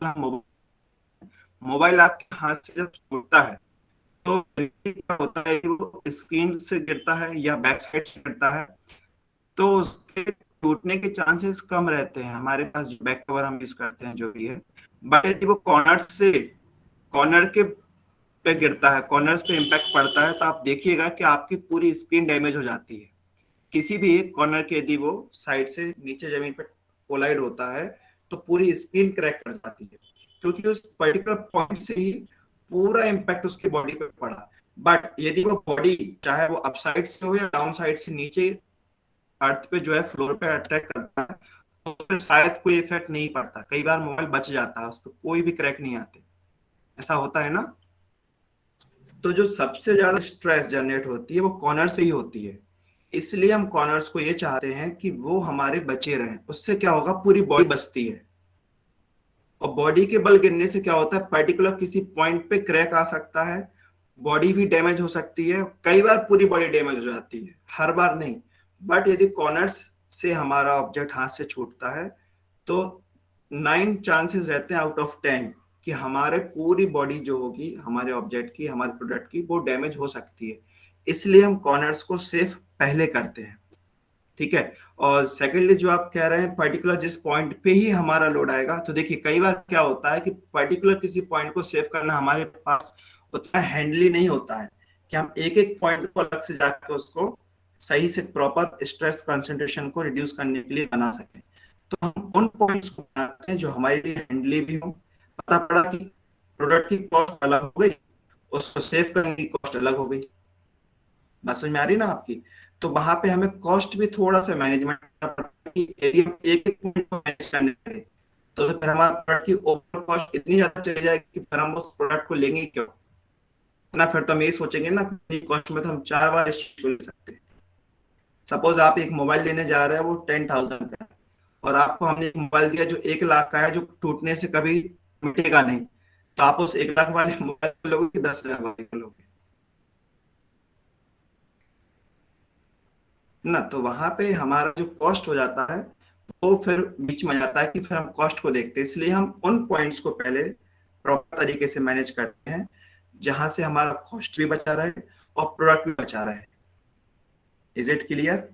मोबाइल आपके हाथ से जब छूटता है तो क्या होता है कि वो स्क्रीन से गिरता है या बैक साइड से गिरता है, तो उसके टूटने के चांसेस कम रहते हैं। हमारे पास जो बैक कवर हम यूज करते हैं जो भी है, बट यदि वो कॉर्नर के पे गिरता है, कॉर्नर्स पे इम्पैक्ट पड़ता है, तो आप देखिएगा कि आपकी पूरी स्क्रीन डैमेज हो जाती है। किसी भी एक कॉर्नर के यदि वो साइड से नीचे जमीन पे कोलाइड होता है तो पूरी स्क्रीन क्रैक कर जाती है, क्योंकि उस पर्टिकुलर पॉइंट से ही पूरा इम्पैक्ट उसकी बॉडी पे पड़ा। बट यदि वो बॉडी चाहे वो अपसाइड से हो या डाउन साइड से नीचे अर्थ पे जो है फ्लोर पे अटैक करता है, तो उस पर शायद कोई इफेक्ट नहीं पड़ता। कई बार मोबाइल बच जाता है, उस पर कोई भी क्रैक नहीं आते, ऐसा होता है ना। तो जो सबसे ज्यादा स्ट्रेस जनरेट होती है वो कॉर्नर से ही होती है, इसलिए हम कॉर्नर्स को ये चाहते हैं कि वो हमारे बचे रहें। उससे क्या होगा, पूरी बॉडी बचती है, और बॉडी के बल गिरने से क्या होता है, पर्टिकुलर किसी पॉइंट पे क्रैक आ सकता है, बॉडी भी डैमेज हो सकती है। कई बार पूरी बॉडी डैमेज हो जाती है, हर बार नहीं। बट यदि कॉर्नर्स से हमारा ऑब्जेक्ट हाथ से छूटता है तो 9 चांसेस रहते हैं आउट ऑफ 10 कि हमारे पूरी बॉडी जो होगी हमारे ऑब्जेक्ट की, हमारे प्रोडक्ट की, वो डैमेज हो सकती है। इसलिए हम कॉर्नर्स को सेफ पहले करते हैं, ठीक है। और सेकेंडली जो आप कह रहे हैं पर्टिकुलर जिस पॉइंट पे ही हमारा लोड आएगा, तो देखिए कई बार क्या होता है कि पर्टिकुलर किसी पॉइंट को सेव करना हमारे पास उतना हैंडली नहीं होता है कि हम एक एक पॉइंट को अलग से जाकर उसको सही से प्रॉपर स्ट्रेस कंसंट्रेशन को रिड्यूस करने के लिए बना सके। तो हम उन पॉइंट्स को बनाते हैं जो हमारे लिए हैंडली भी हो। पता पड़ा कि प्रोडक्ट की कॉस्ट अलग हो गई, उसको सेव करने की कॉस्ट अलग हो गई, बात समझ में आ रही ना आपकी। तो वहां पे हमें कॉस्ट भी थोड़ा सा मैनेजमेंट करना पड़ता है कि यदि हम एक एक पॉइंट को मैनेज करने लगे तो फिर हमारे प्रोडक्ट की ओवरऑल कॉस्ट इतनी ज्यादा चली जाएगी कि फिर हम उस प्रोडक्ट को लेंगे क्यों ना। फिर तो हम यही सोचेंगे ना कि कॉस्ट में तो हम 4 बार इस चीज को ले सकते हैं। सपोज आप एक मोबाइल लेने जा रहे हैं, वो 10,000 का है, और आपको हमने एक मोबाइल दिया जो 1 लाख का है, जो टूटने से कभी टूटेगा नहीं, तो आप उस 1 लाख वाले मोबाइल को लोगे कि 10,000 वाले को लोगे ना। तो वहां पे हमारा जो कॉस्ट हो जाता है वो फिर बीच में आ जाता है कि फिर हम कॉस्ट को देखते हैं। इसलिए हम उन पॉइंट्स को पहले प्रॉपर तरीके से मैनेज करते हैं जहां से हमारा कॉस्ट भी बचा रहे और प्रोडक्ट भी बचा रहे। Is it clear?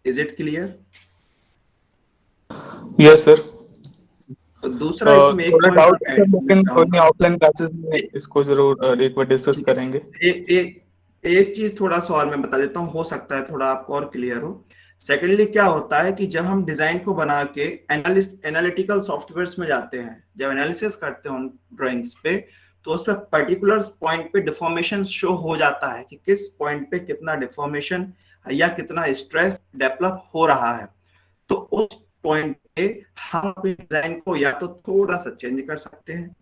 Is it clear? Yes sir. तो दूसरा इसमें एक थोड़ा पॉइंट डाउट और है, ऐड लेकिन करना कोई चाहूंगा। ऑफलाइन क्लासेस में इसको जरूर एक बार डिस्कस करेंगे। एक चीज थोड़ा सा और मैं बता देता हूँ, हो सकता है थोड़ा आपको और क्लियर हो। सेकेंडली क्या होता है कि जब हम डिजाइन को बना के एनालिटिकल सॉफ्टवेयर्स में जाते हैं, जब एनालिसिस करते हैं उन ड्राइंग्स पे, तो उस पर पर्टिकुलर पॉइंट पे डिफॉर्मेशन शो हो जाता है कि किस पॉइंट पे कितना डिफॉर्मेशन या कितना स्ट्रेस डेवलप हो रहा है। तो उस पॉइंट पे हम अपने डिजाइन को या तो थोड़ा सा चेंज कर सकते हैं,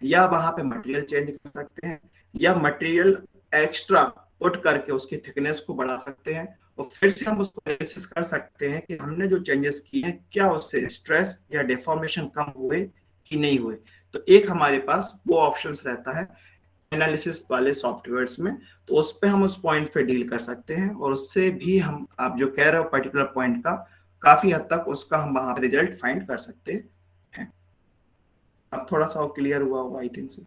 या वहां पे मटेरियल चेंज कर सकते हैं, या मटेरियल एक्स्ट्रा पुट करके उसकी थिकनेस को बढ़ा सकते हैं, और फिर से हम उसको एनालिसिस कर सकते हैं कि हमने जो चेंजेस किए हैं क्या उससे स्ट्रेस या डिफॉर्मेशन कम हुए कि नहीं हुए। तो एक हमारे पास वो ऑप्शंस रहता है एनालिसिस वाले सॉफ्टवेयर्स में, तो उस पे हम उस पॉइंट पे डील कर सकते हैं, और उससे भी हम आप जो कह रहे हो पर्टिकुलर पॉइंट का काफी हद तक उसका हम वहां पे रिजल्ट फाइंड कर सकते हैं। अब थोड़ा सा क्लियर हुआ होगा I think so.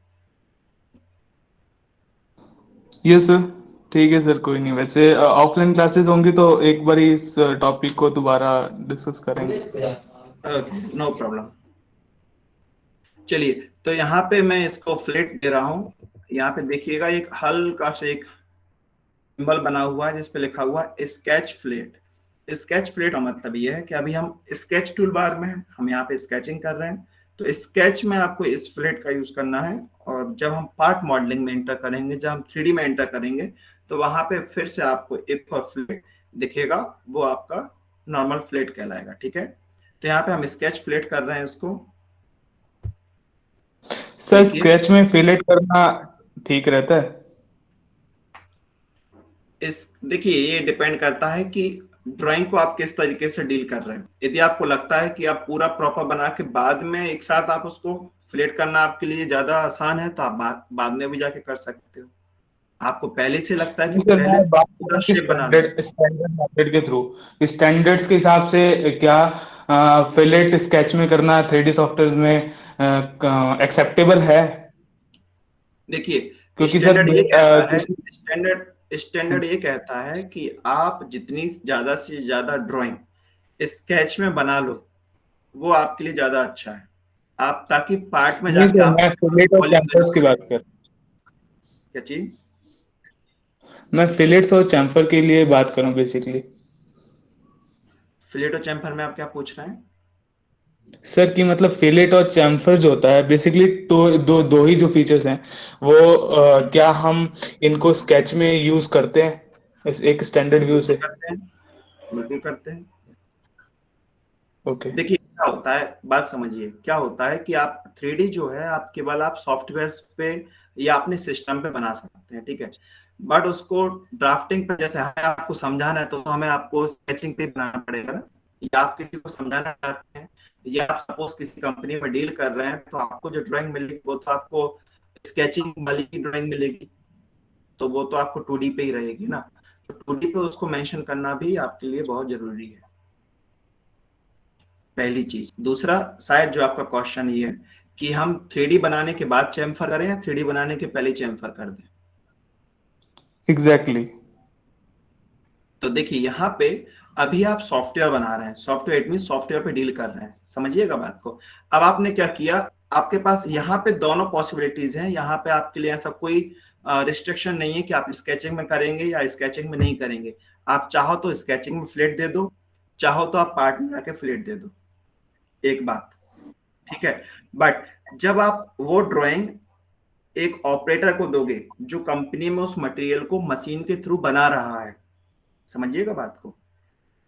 Yes sir, ठीक है सर, कोई नहीं। वैसे ऑफलाइन क्लासेस होंगी तो एक बार इस टॉपिक को दोबारा डिस्कस करेंगे। No problem. चलिए, तो यहाँ पे मैं इसको फ्लैट दे रहा हूँ। यहाँ पे देखिएगा एक हल्का से एक सिंबल बना हुआ है जिसपे लिखा हुआ है स्केच फ्लैट। स्केच फ्लैट का मतलब ये है कि अभी हम स्केच टूल बार में हैं, हम यहाँ पे स्केचिंग कर रहे हैं, तो स्केच में आपको इस फ्लैट का यूज करना है। और जब हम पार्ट मॉडलिंग में एंटर करेंगे, जब हम 3D में एंटर करेंगे, तो वहां पे फिर से आपको एक और फ्लैट दिखेगा, वो आपका नॉर्मल फिलेट कहलाएगा। ठीक है, तो यहाँ पे हम स्केच फिलेट कर रहे हैं इसको। सर देखिए स्केच में फिलेट करना ठीक रहता है? देखिए ये डिपेंड करता है कि ड्राइंग को आप किस तरीके से डील कर रहे हैं। यदि आपको लगता है कि आप पूरा प्रॉपर बना के बाद में एक साथ आप उसको फिलेट करना आपके लिए ज्यादा आसान है, तो आप बाद में भी जाके कर सकते हो। आपको पहले से लगता है कि सर पहले मैं बात कर पूरा रहा हूँ कि शेप बना लो। स्टैंडर्ड मेथड के थ्रू, स्टैंडर्ड्स के हिसाब से क्या फिलेट स्केच में करना 3D सॉफ्टवेयर में एक्सेप्टेबल है? देखिए क्योंकि सर स्टैंडर्ड ये कहता है, क्योंकि स्टैंडर्ड ये कहता है कि आप जितनी ज्यादा से ज्यादा ड्राइंग स्केच में बना लो वो आपके लिए ज्यादा अच्छा है। आप ताकि पार्ट में नहीं जाके सर, आप मैं फिलेट और वॉल्यूम चैम्फर्स की बात कर, क्या चीज? मैं फिलेट्स और चैम्फर के लिए बात कर रहा हूँ बेसिकली। फिलेट और चैम्फर में आप क्या पूछ रहे हैं? सर कि मतलब फिलेट और चैम्फर जो होता है बेसिकली तो दो ही जो फीचर्स हैं वो क्या हम इनको स्केच में यूज करते हैं एक स्टैंडर्ड व्यू बिल्कुल से? करते हैं, बिल्कुल करते हैं। ओके। देखिए क्या होता है, बात समझिए, क्या होता है कि आप 3D जो है आप केवल आप सॉफ्टवेयर पे या अपने सिस्टम पे बना सकते हैं। ठीक है, बट उसको ड्राफ्टिंग पे जैसे हमें आपको समझाना है तो हमें आपको स्केचिंग पे बनाना पड़ेगा ना। या आप किसी को समझाना चाहते हैं या आप सपोज किसी कंपनी में डील कर रहे हैं तो आपको जो ड्राइंग मिलेगी वो तो आपको स्केचिंग वाली की ड्राइंग मिलेगी, तो वो तो आपको 2D पे ही रहेगी ना। तो 2D पे उसको मेंशन करना भी आपके लिए बहुत जरूरी है, पहली चीज। दूसरा शायद जो आपका क्वेश्चन ये है कि हम 3D बनाने के बाद चैम्फर करें या 3D बनाने के पहले चैम्फर कर दें। एग्जैक्टली। तो देखिए यहाँ पे अभी आप सॉफ्टवेयर बना रहे हैं, सॉफ्टवेयर इट मीन सॉफ्टवेयर पे डील कर रहे हैं, समझिएगा बात को। अब आपने क्या किया, आपके पास यहाँ पे दोनों पॉसिबिलिटीज हैं। यहाँ पे आपके लिए ऐसा कोई रिस्ट्रिक्शन नहीं है कि आप स्केचिंग में करेंगे या स्केचिंग में नहीं करेंगे। आप चाहो तो स्केचिंग में फ्लेट दे दो, चाहो तो आप पार्ट में जाके फ्लेट दे दो, एक बात। ठीक है, बट जब आप वो ड्राइंग एक ऑपरेटर को दोगे जो कंपनी में उस मटेरियल को मशीन के थ्रू बना रहा है, समझिएगा बात को,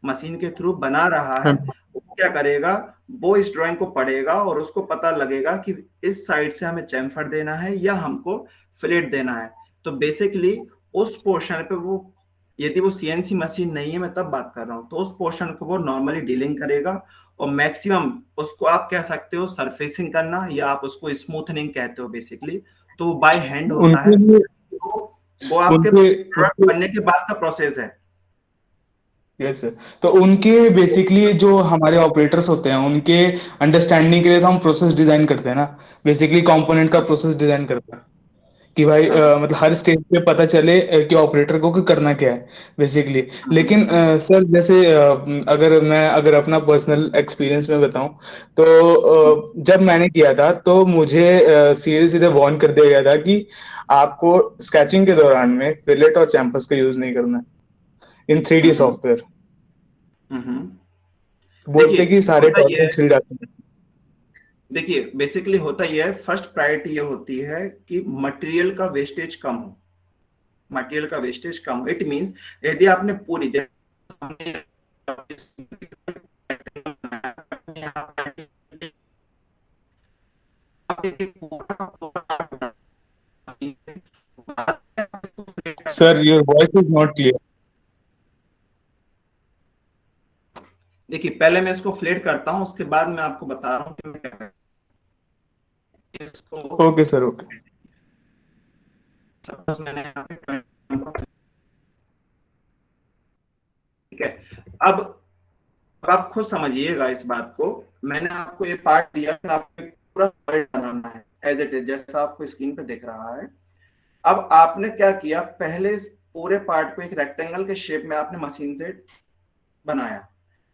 मशीन के थ्रू बना रहा है, वो क्या करेगा, वो इस ड्राइंग को पढ़ेगा और उसको पता लगेगा कि इस साइड से हमें चैम्फर देना है या हमको फिलेट देना है। तो बेसिकली उस पोर्शन पे वो, यदि वो सीएनसी मशीन नहीं है, मैं तब बात कर रहा हूँ, तो उस पोर्शन को वो नॉर्मली डीलिंग करेगा और मैक्सिमम उसको आप कह सकते हो सरफेसिंग करना या आप उसको स्मूथनिंग कहते हो बेसिकली, तो वो बाय हैंड होता है। उनके लिए वो आपके उनके प्रोडक्ट उनके बनने के बाद का प्रोसेस है। यस सर, तो उनके बेसिकली जो हमारे ऑपरेटर्स होते हैं उनके अंडरस्टैंडिंग के लिए तो हम प्रोसेस डिजाइन करते हैं ना, बेसिकली कंपोनेंट का प्रोसेस डिजाइन करते हैं कि भाई हाँ मतलब हर स्टेज पे पता चले कि ऑपरेटर को कि करना क्या है बेसिकली। लेकिन सर जैसे अगर अपना पर्सनल एक्सपीरियंस में बताऊं तो जब मैंने किया था तो मुझे सीधे सीधे वार्न कर दिया गया था कि आपको स्केचिंग के दौरान में फिलेट और चैम्फर्स का यूज नहीं करना है इन 3D सॉफ्टवेयर। बोलते देखिए कि सारे होता ये है, टॉलरेंस हिल जाते हैं। देखिए बेसिकली होता ये है, फर्स्ट प्रायोरिटी ये होती है कि मटेरियल का वेस्टेज कम हो, मटेरियल का वेस्टेज कम हो। इट मींस यदि आपने पूरी sir your voice is not clear. देखिए पहले मैं इसको फ्लेट करता हूं, उसके बाद मैं आपको बता रहा हूं कि मैं क्या करूं। इसको ओके सर, ओके। सपोज मैंने यहाँ पे ठीक है। अब आप खुद समझिएगा इस बात को। मैंने आपको ये पार्ट दिया कि आपको पूरा सॉलिड बनाना है एज इट इज, जैसा आपको स्क्रीन पे दिख रहा है। अब आपने क्या किया, पहले इस पूरे पार्ट को एक रेक्टेंगल के शेप में आपने मशीन से बनाया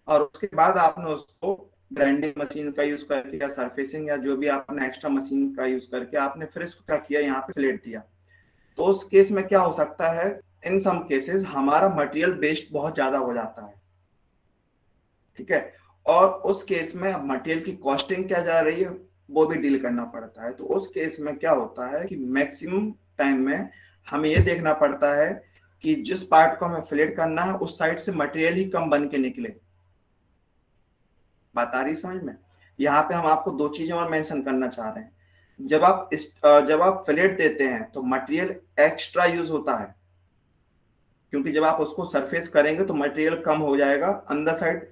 और उसके बाद आपने उसको ग्राइंडिंग मशीन का यूज करके या सरफेसिंग या जो भी आपने एक्स्ट्रा मशीन का यूज करके आपने फिर इसको क्या किया, यहाँ पे फ्लेट दिया। तो उस केस में क्या हो सकता है, इन सम केसेस हमारा मटेरियल वेस्ट बहुत ज्यादा हो जाता है। ठीक है, और उस केस में मटेरियल की कॉस्टिंग क्या जा रही है वो भी डील करना पड़ता है। तो उस केस में क्या होता है कि मैक्सिमम टाइम में हमें ये देखना पड़ता है कि जिस पार्ट को हमें फिलेट करना है उस साइड से मटेरियल ही कम बन के निकले। बात आ रही समझ में? यहाँ पे हम आपको दो चीजें और मेंशन करना चाह रहे हैं। जब आप फिलेट देते हैं तो मटेरियल एक्स्ट्रा यूज होता है, क्योंकि जब आप उसको सरफेस करेंगे तो मटेरियल कम हो जाएगा, अंदर साइड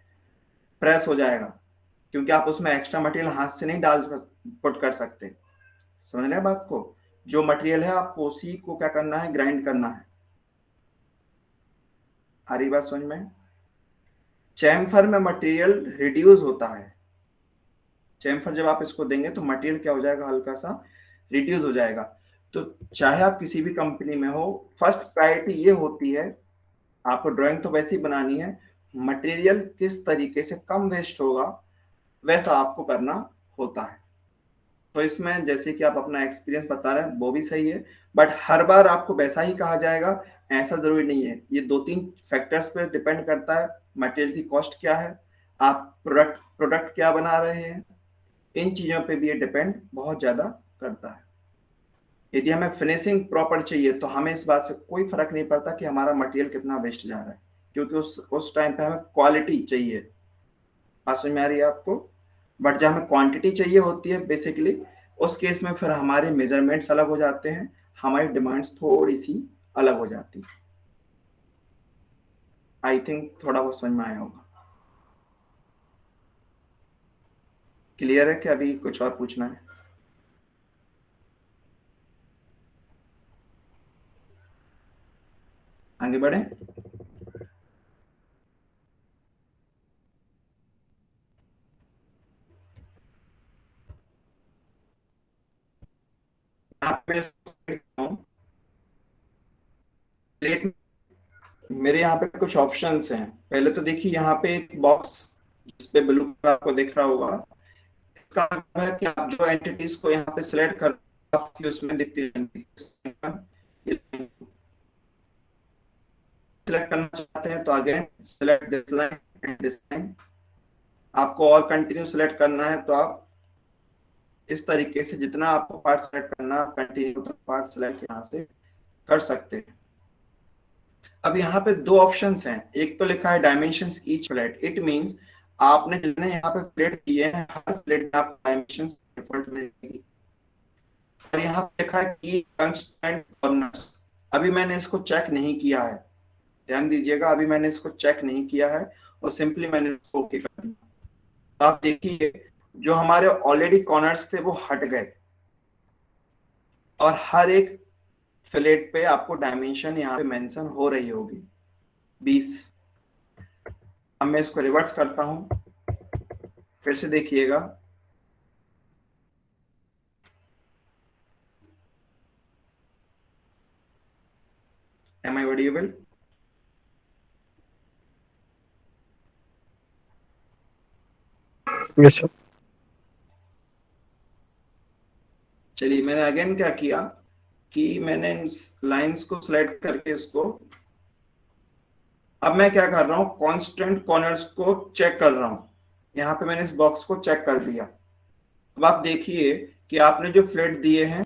प्रेस हो जाएगा, क्योंकि आप उसमें एक्स्ट्रा मटेरियल हाथ से नहीं पुट कर सकते। समझ रहे हैं बात को? जो मटेरियल है आपको उसी को क्या करना है, ग्राइंड करना है। आ रही बात समझ में? चैम्फर में मटेरियल रिड्यूस होता है। चैम्फर जब आप इसको देंगे तो मटेरियल क्या हो जाएगा, हल्का सा रिड्यूस हो जाएगा। तो चाहे आप किसी भी कंपनी में हो, फर्स्ट प्रायोरिटी ये होती है, आपको ड्राइंग तो वैसे ही बनानी है, मटेरियल किस तरीके से कम वेस्ट होगा वैसा आपको करना होता है। तो इसमें जैसे कि आप अपना एक्सपीरियंस बता रहे हैं वो भी सही है, बट हर बार आपको वैसा ही कहा जाएगा ऐसा जरूरी नहीं है। ये 2-3 फैक्टर्स पे डिपेंड करता है। मटेरियल की कॉस्ट क्या है, आप प्रोडक्ट क्या बना रहे हैं, इन चीजों पे भी ये डिपेंड बहुत ज्यादा करता है। यदि हमें फिनिशिंग प्रॉपर चाहिए तो हमें इस बात से कोई फर्क नहीं पड़ता कि हमारा मटेरियल कितना वेस्ट जा रहा है, क्योंकि उस टाइम पे हमें क्वालिटी चाहिए। बात समझ में आ रही है आपको? बट जब हमें क्वांटिटी चाहिए होती है बेसिकली, उस केस में फिर हमारे मेजरमेंट्स अलग हो जाते हैं, हमारी डिमांड्स थोड़ी सी अलग हो जाती है। आई थिंक थोड़ा बहुत समझ में आया होगा। क्लियर है कि अभी कुछ और पूछना है? आगे बढ़े। मेरे यहाँ पे कुछ ऑप्शंस हैं। पहले तो देखिए यहाँ पे एक बॉक्स जिसपे ब्लू कलर आपको दिख रहा होगा, इसका मतलब है कि आप जो एंटिटीज को यहाँ पे सिलेक्ट कर आपकी उसमें दिखती रहेंगी। सिलेक्ट करना चाहते हैं तो again select this line and this line. आपको और कंटिन्यू सिलेक्ट करना है तो आप इस तरीके से जितना आपको पार्ट सिलेक्ट करना, कंटिन्यू पार्ट सिलेक्ट यहाँ से कर सकते हैं। अब यहाँ पे दो ऑप्शंस हैं। एक तो लिखा है dimensions each flat, it means आपने जितने यहाँ पे प्लेट किए हैं हर प्लेट में आप डायमेंशंस डिफॉल्ट मिलेगी। और यहाँ पे लिखा है की कंस्ट्रेंट कॉर्नर्स, अभी मैंने इसको चेक नहीं किया है, ध्यान दीजिएगा, अभी मैंने इसको चेक नहीं किया है और सिंपली मैंने इसको ओके कर दिया। तो आप देखिए जो हमारे ऑलरेडी कॉर्नर्स थे वो हट गए और हर एक फिलेट पे आपको डायमेंशन यहाँ पे मेंशन हो रही होगी 20। अब मैं इसको रिवर्स करता हूं, फिर से देखिएगा। Am I audible? Yes sir. चलिए मैंने अगेन क्या किया कि मैंने लाइंस को सिलेक्ट करके इसको, अब मैं क्या कर रहा हूं, कांस्टेंट कॉर्नर्स को चेक कर रहा हूं। यहाँ पे मैंने इस बॉक्स को चेक कर दिया। अब आप देखिए कि आपने जो फ्लेट दिए हैं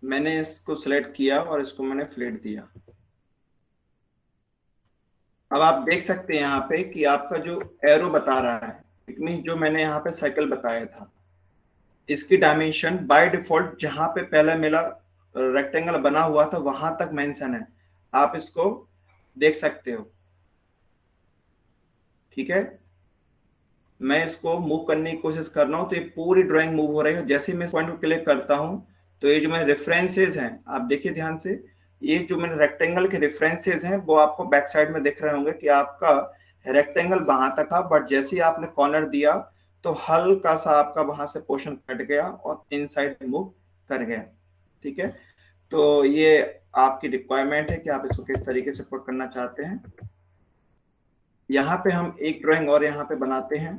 मैंने इसको सिलेक्ट किया और इसको मैंने फ्लेट दिया। अब आप देख सकते हैं यहाँ पे कि आपका जो एरो बता रहा है, इट मीन जो मैंने यहाँ पे साइकिल बताया था, इसकी डायमेंशन बाय डिफॉल्ट जहां पे पहले मेरा रेक्टेंगल बना हुआ था वहां तक मेंशन है। आप इसको देख सकते हो, ठीक है। मैं इसको मूव करने की कोशिश कर रहा हूं तो ये पूरी ड्राइंग मूव हो रही है। जैसे ही मैं इस पॉइंट को क्लिक करता हूं तो ये जो मेरे रेफरेंसेस हैं, आप देखिए ध्यान से, ये जो मेरे रेक्टेंगल के रेफरेंसेस हैं वो आपको बैक साइड में दिख रहे होंगे कि आपका रेक्टेंगल वहां तक था, बट जैसे ही आपने कॉर्नर दिया तो हल्का सा आपका वहां से पोर्शन कट गया और इनसाइड मूव कर गया, ठीक है। तो ये आपकी रिक्वायरमेंट है कि आप इसको किस तरीके से पुट करना चाहते हैं। यहाँ पे हम एक ड्राइंग और यहाँ पे बनाते हैं।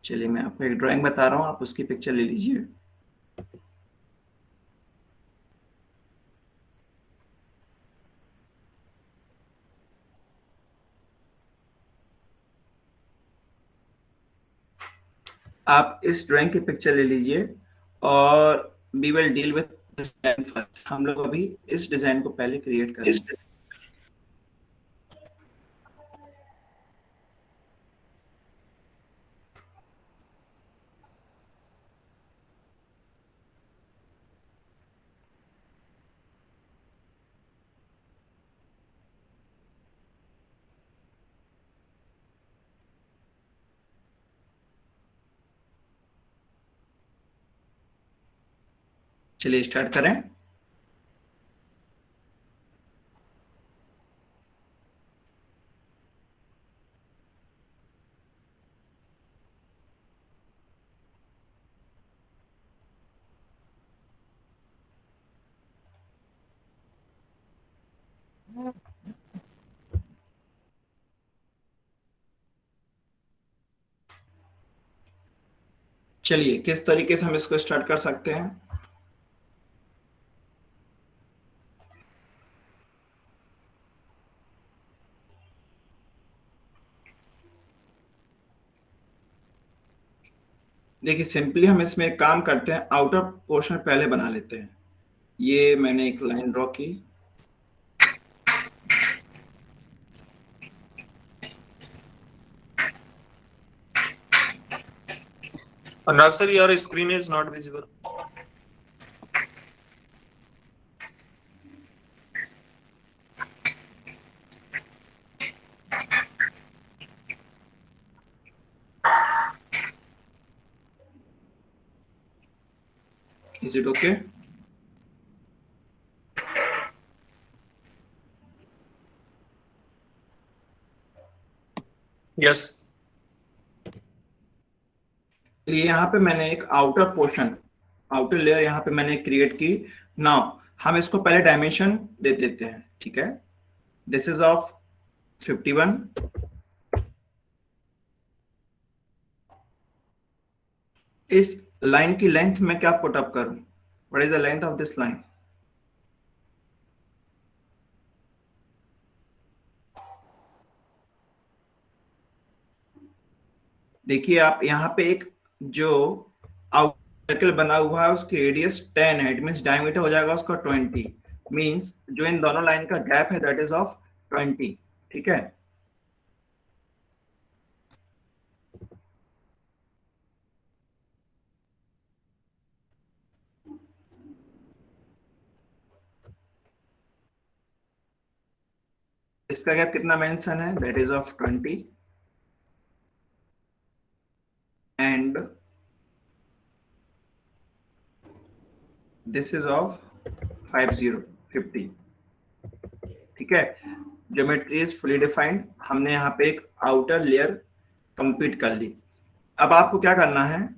चलिए मैं आपको एक ड्राइंग बता रहा हूँ, आप उसकी पिक्चर ले लीजिए। आप इस ड्राइंग की पिक्चर ले लीजिए और we will deal with design first. हम लोग अभी इस डिजाइन को पहले क्रिएट करेंगे। चलिए स्टार्ट करें। चलिए किस तरीके से हम इसको स्टार्ट कर सकते हैं। देखिए सिंपली हम इसमें एक काम करते हैं, आउटर पोर्शन पहले बना लेते हैं। ये मैंने एक लाइन ड्रॉ की, Anurag sir, your screen is not visible. Is it okay? Yes. ये यहाँ पे मैंने एक आउटर पोर्शन, आउटर लेयर यहाँ पे मैंने क्रिएट की। नाउ हम इसको पहले डायमेंशन दे देते हैं, ठीक है। This is of 51। इस लाइन की लेंथ में क्या पुट अप करूं? What is the length of this line? देखिए आप यहाँ पे एक जो आउट सर्कल बना हुआ है उसकी रेडियस 10 है, इट मींस डायमीटर हो जाएगा उसका 20, मींस जो इन दोनों लाइन का गैप है दैट इज ऑफ 20, ठीक है। इसका गैप कितना मेंशन है? That is of 20 and this is of 50, ठीक है। Geometry is fully defined. हमने यहाँ पे एक आउटर लेयर कंप्लीट कर ली। अब आपको क्या करना है,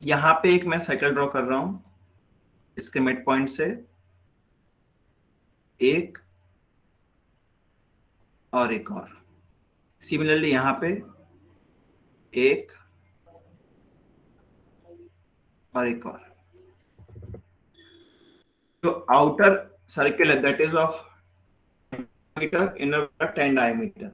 यहाँ पे एक मैं सर्कल ड्रॉ कर रहा हूं, इसके मिड पॉइंट से एक और एक और, सिमिलरली यहाँ पे एक और एक और। जो आउटर सर्कल है that is of metre, inner 10 diameter.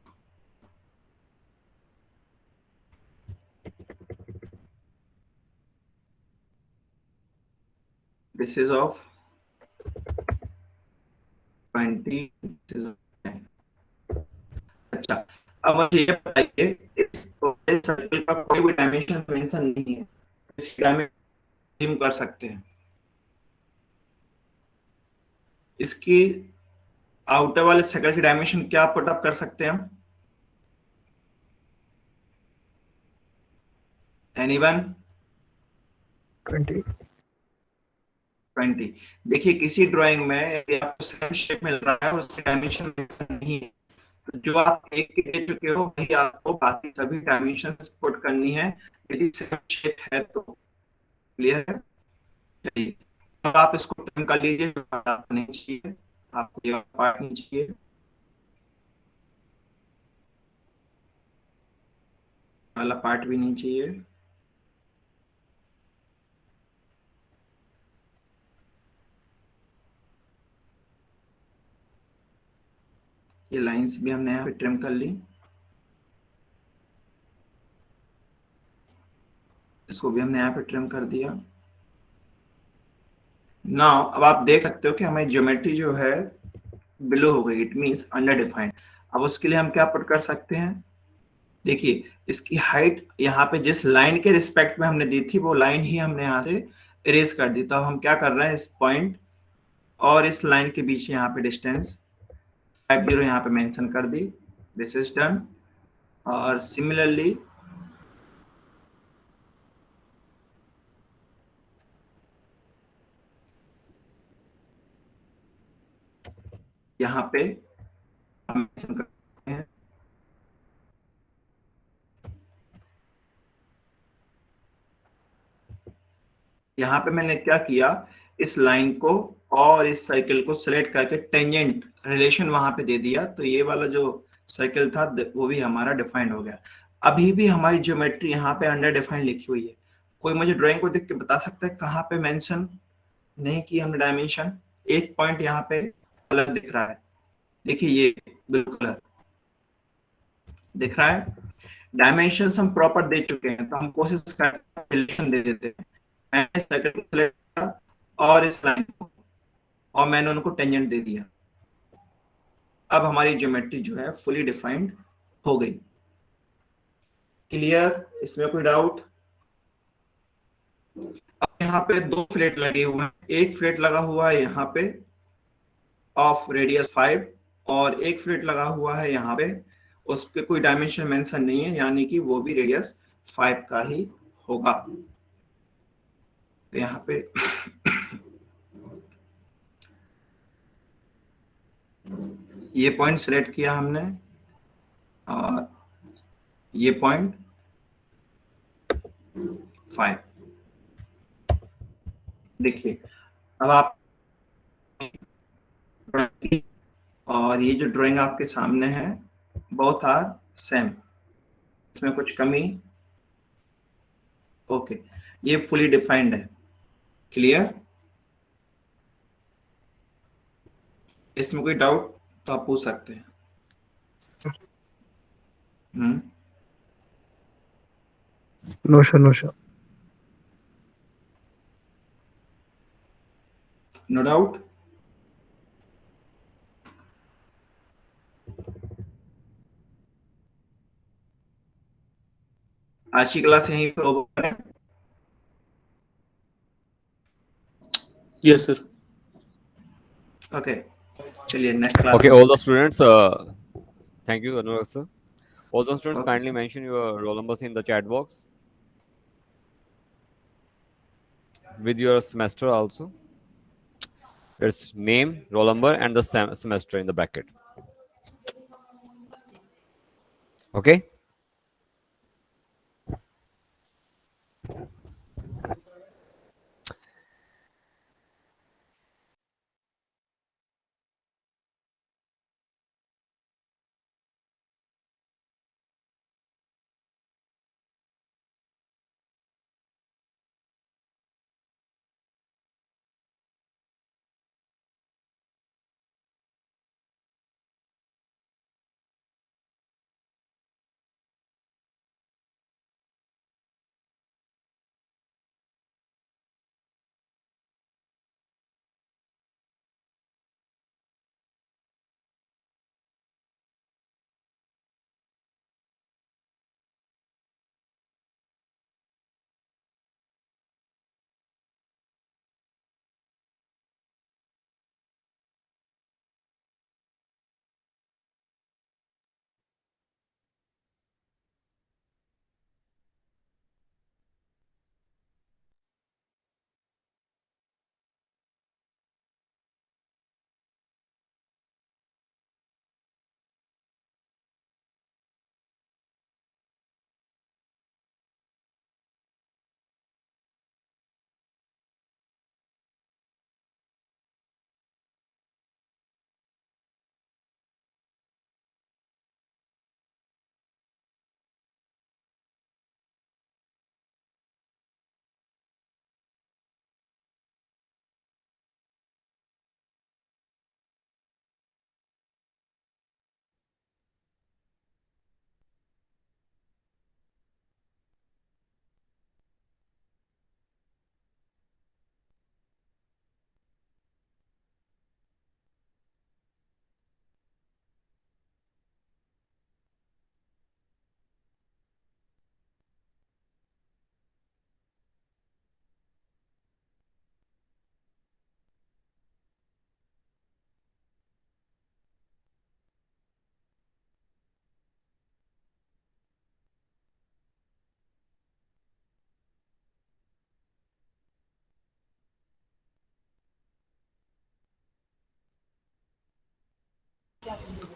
This is of 20, this is of 10। अच्छा अब मुझे ये बताइए, इस सर्कल का कोई भी डायमेंशन मेंशन नहीं है, इसकी डायमेंशन जिम कर सकते हैं। इसकी आउटर वाले सर्कल की डायमेंशन क्या पुट अप कर सकते हैं हम? एनीवन? 20। देखिए किसी ड्राइंग में आपको सेम शेप मिल रहा है, उसकी डायमेंशन मेंशन नहीं है, तो जो आप एक के दे चुके हो वही आपको बाकी सभी डायमेंशंस पुट करनी है यदि सेम शेप है तो। क्लियर है? चलिए अब आप इसको टर्न कर लीजिए, जो आपको नहीं चाहिए, आपको ये पार्ट नहीं चाहिए। वाला पार्ट भी नहीं चाहिए। ये लाइंस भी हमने यहाँ पे ट्रिम कर ली, इसको भी हमने यहाँ पे ट्रिम कर दिया। नाउ अब आप देख सकते हो कि हमारी ज्योमेट्री जो है बिलो हो गई, इट मींस अंडर डिफाइंड। अब उसके लिए हम क्या पुट कर सकते हैं, देखिए इसकी हाइट यहाँ पे जिस लाइन के रिस्पेक्ट में हमने दी थी वो लाइन ही हमने यहाँ से इरेज कर दी। तो अब हम क्या कर रहे हैं, इस पॉइंट और इस लाइन के बीच यहाँ पे डिस्टेंस 50 यहाँ पे मेंशन कर दी। This is done. और सिमिलरली यहाँ पे हम मेंशन करते हैं, यहाँ पे मैंने क्या किया, इस लाइन को और इस सर्कल को सिलेक्ट करके टेंजेंट रिलेशन वहां पे दे दिया। तो ये वाला जो सर्कल था वो भी हमारा डिफाइंड हो गया। अभी भी हमारी ज्योमेट्री यहाँ पे अंडर डिफाइंड लिखी हुई है। कोई मुझे ड्राइंग को देख के बता सकता है कहाँ पे मेंशन नहीं की हमने डायमेंशन? एक पॉइंट यहाँ पे अलग दिख रहा है, देखिए ये बिल्कुल दिख रहा है। डायमेंशन हम प्रॉपर दे चुके हैं, तो हम कोशिश करते हैं रिलेशन दे देते हैं। मैंने सर्कल को सिलेक्ट किया और इस लाइन को, और मैंने उनको टेंजेंट दे दिया। अब हमारी ज्योमेट्री जो है फुली डिफाइंड हो गई। क्लियर? इसमें कोई डाउट? अब यहाँ पे दो फ्लेट लगे हुए हैं, एक फ्लेट लगा हुआ है यहाँ पे ऑफ रेडियस 5 और एक फ्लेट लगा हुआ है यहाँ पे, उस पे कोई डायमेंशन मेंशन नहीं है, यानी कि वो भी रेडियस 5 का ही होगा। तो यहाँ पे ये पॉइंट सिलेक्ट किया हमने और ये पॉइंट 5। देखिए अब आप और ये जो ड्राइंग आपके सामने है बोथ आर सेम, इसमें कुछ कमी? ओके, ये फुली डिफाइंड है। क्लियर? इसमें कोई डाउट तो आप पूछ सकते हैं। No sir, no sir. No doubt? आज की क्लास यहीं पे ओवर है। Yes sir. ओके, चलिए next class. Okay, all the students, thank you, Anurag sir. All the students, Okay, kindly sir. mention your roll numbers in the chat box with your semester also. It's name, roll number, and the semester in the bracket. Okay.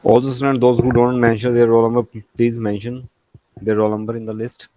All the students, those who don't mention their roll number, please mention their roll number in the list.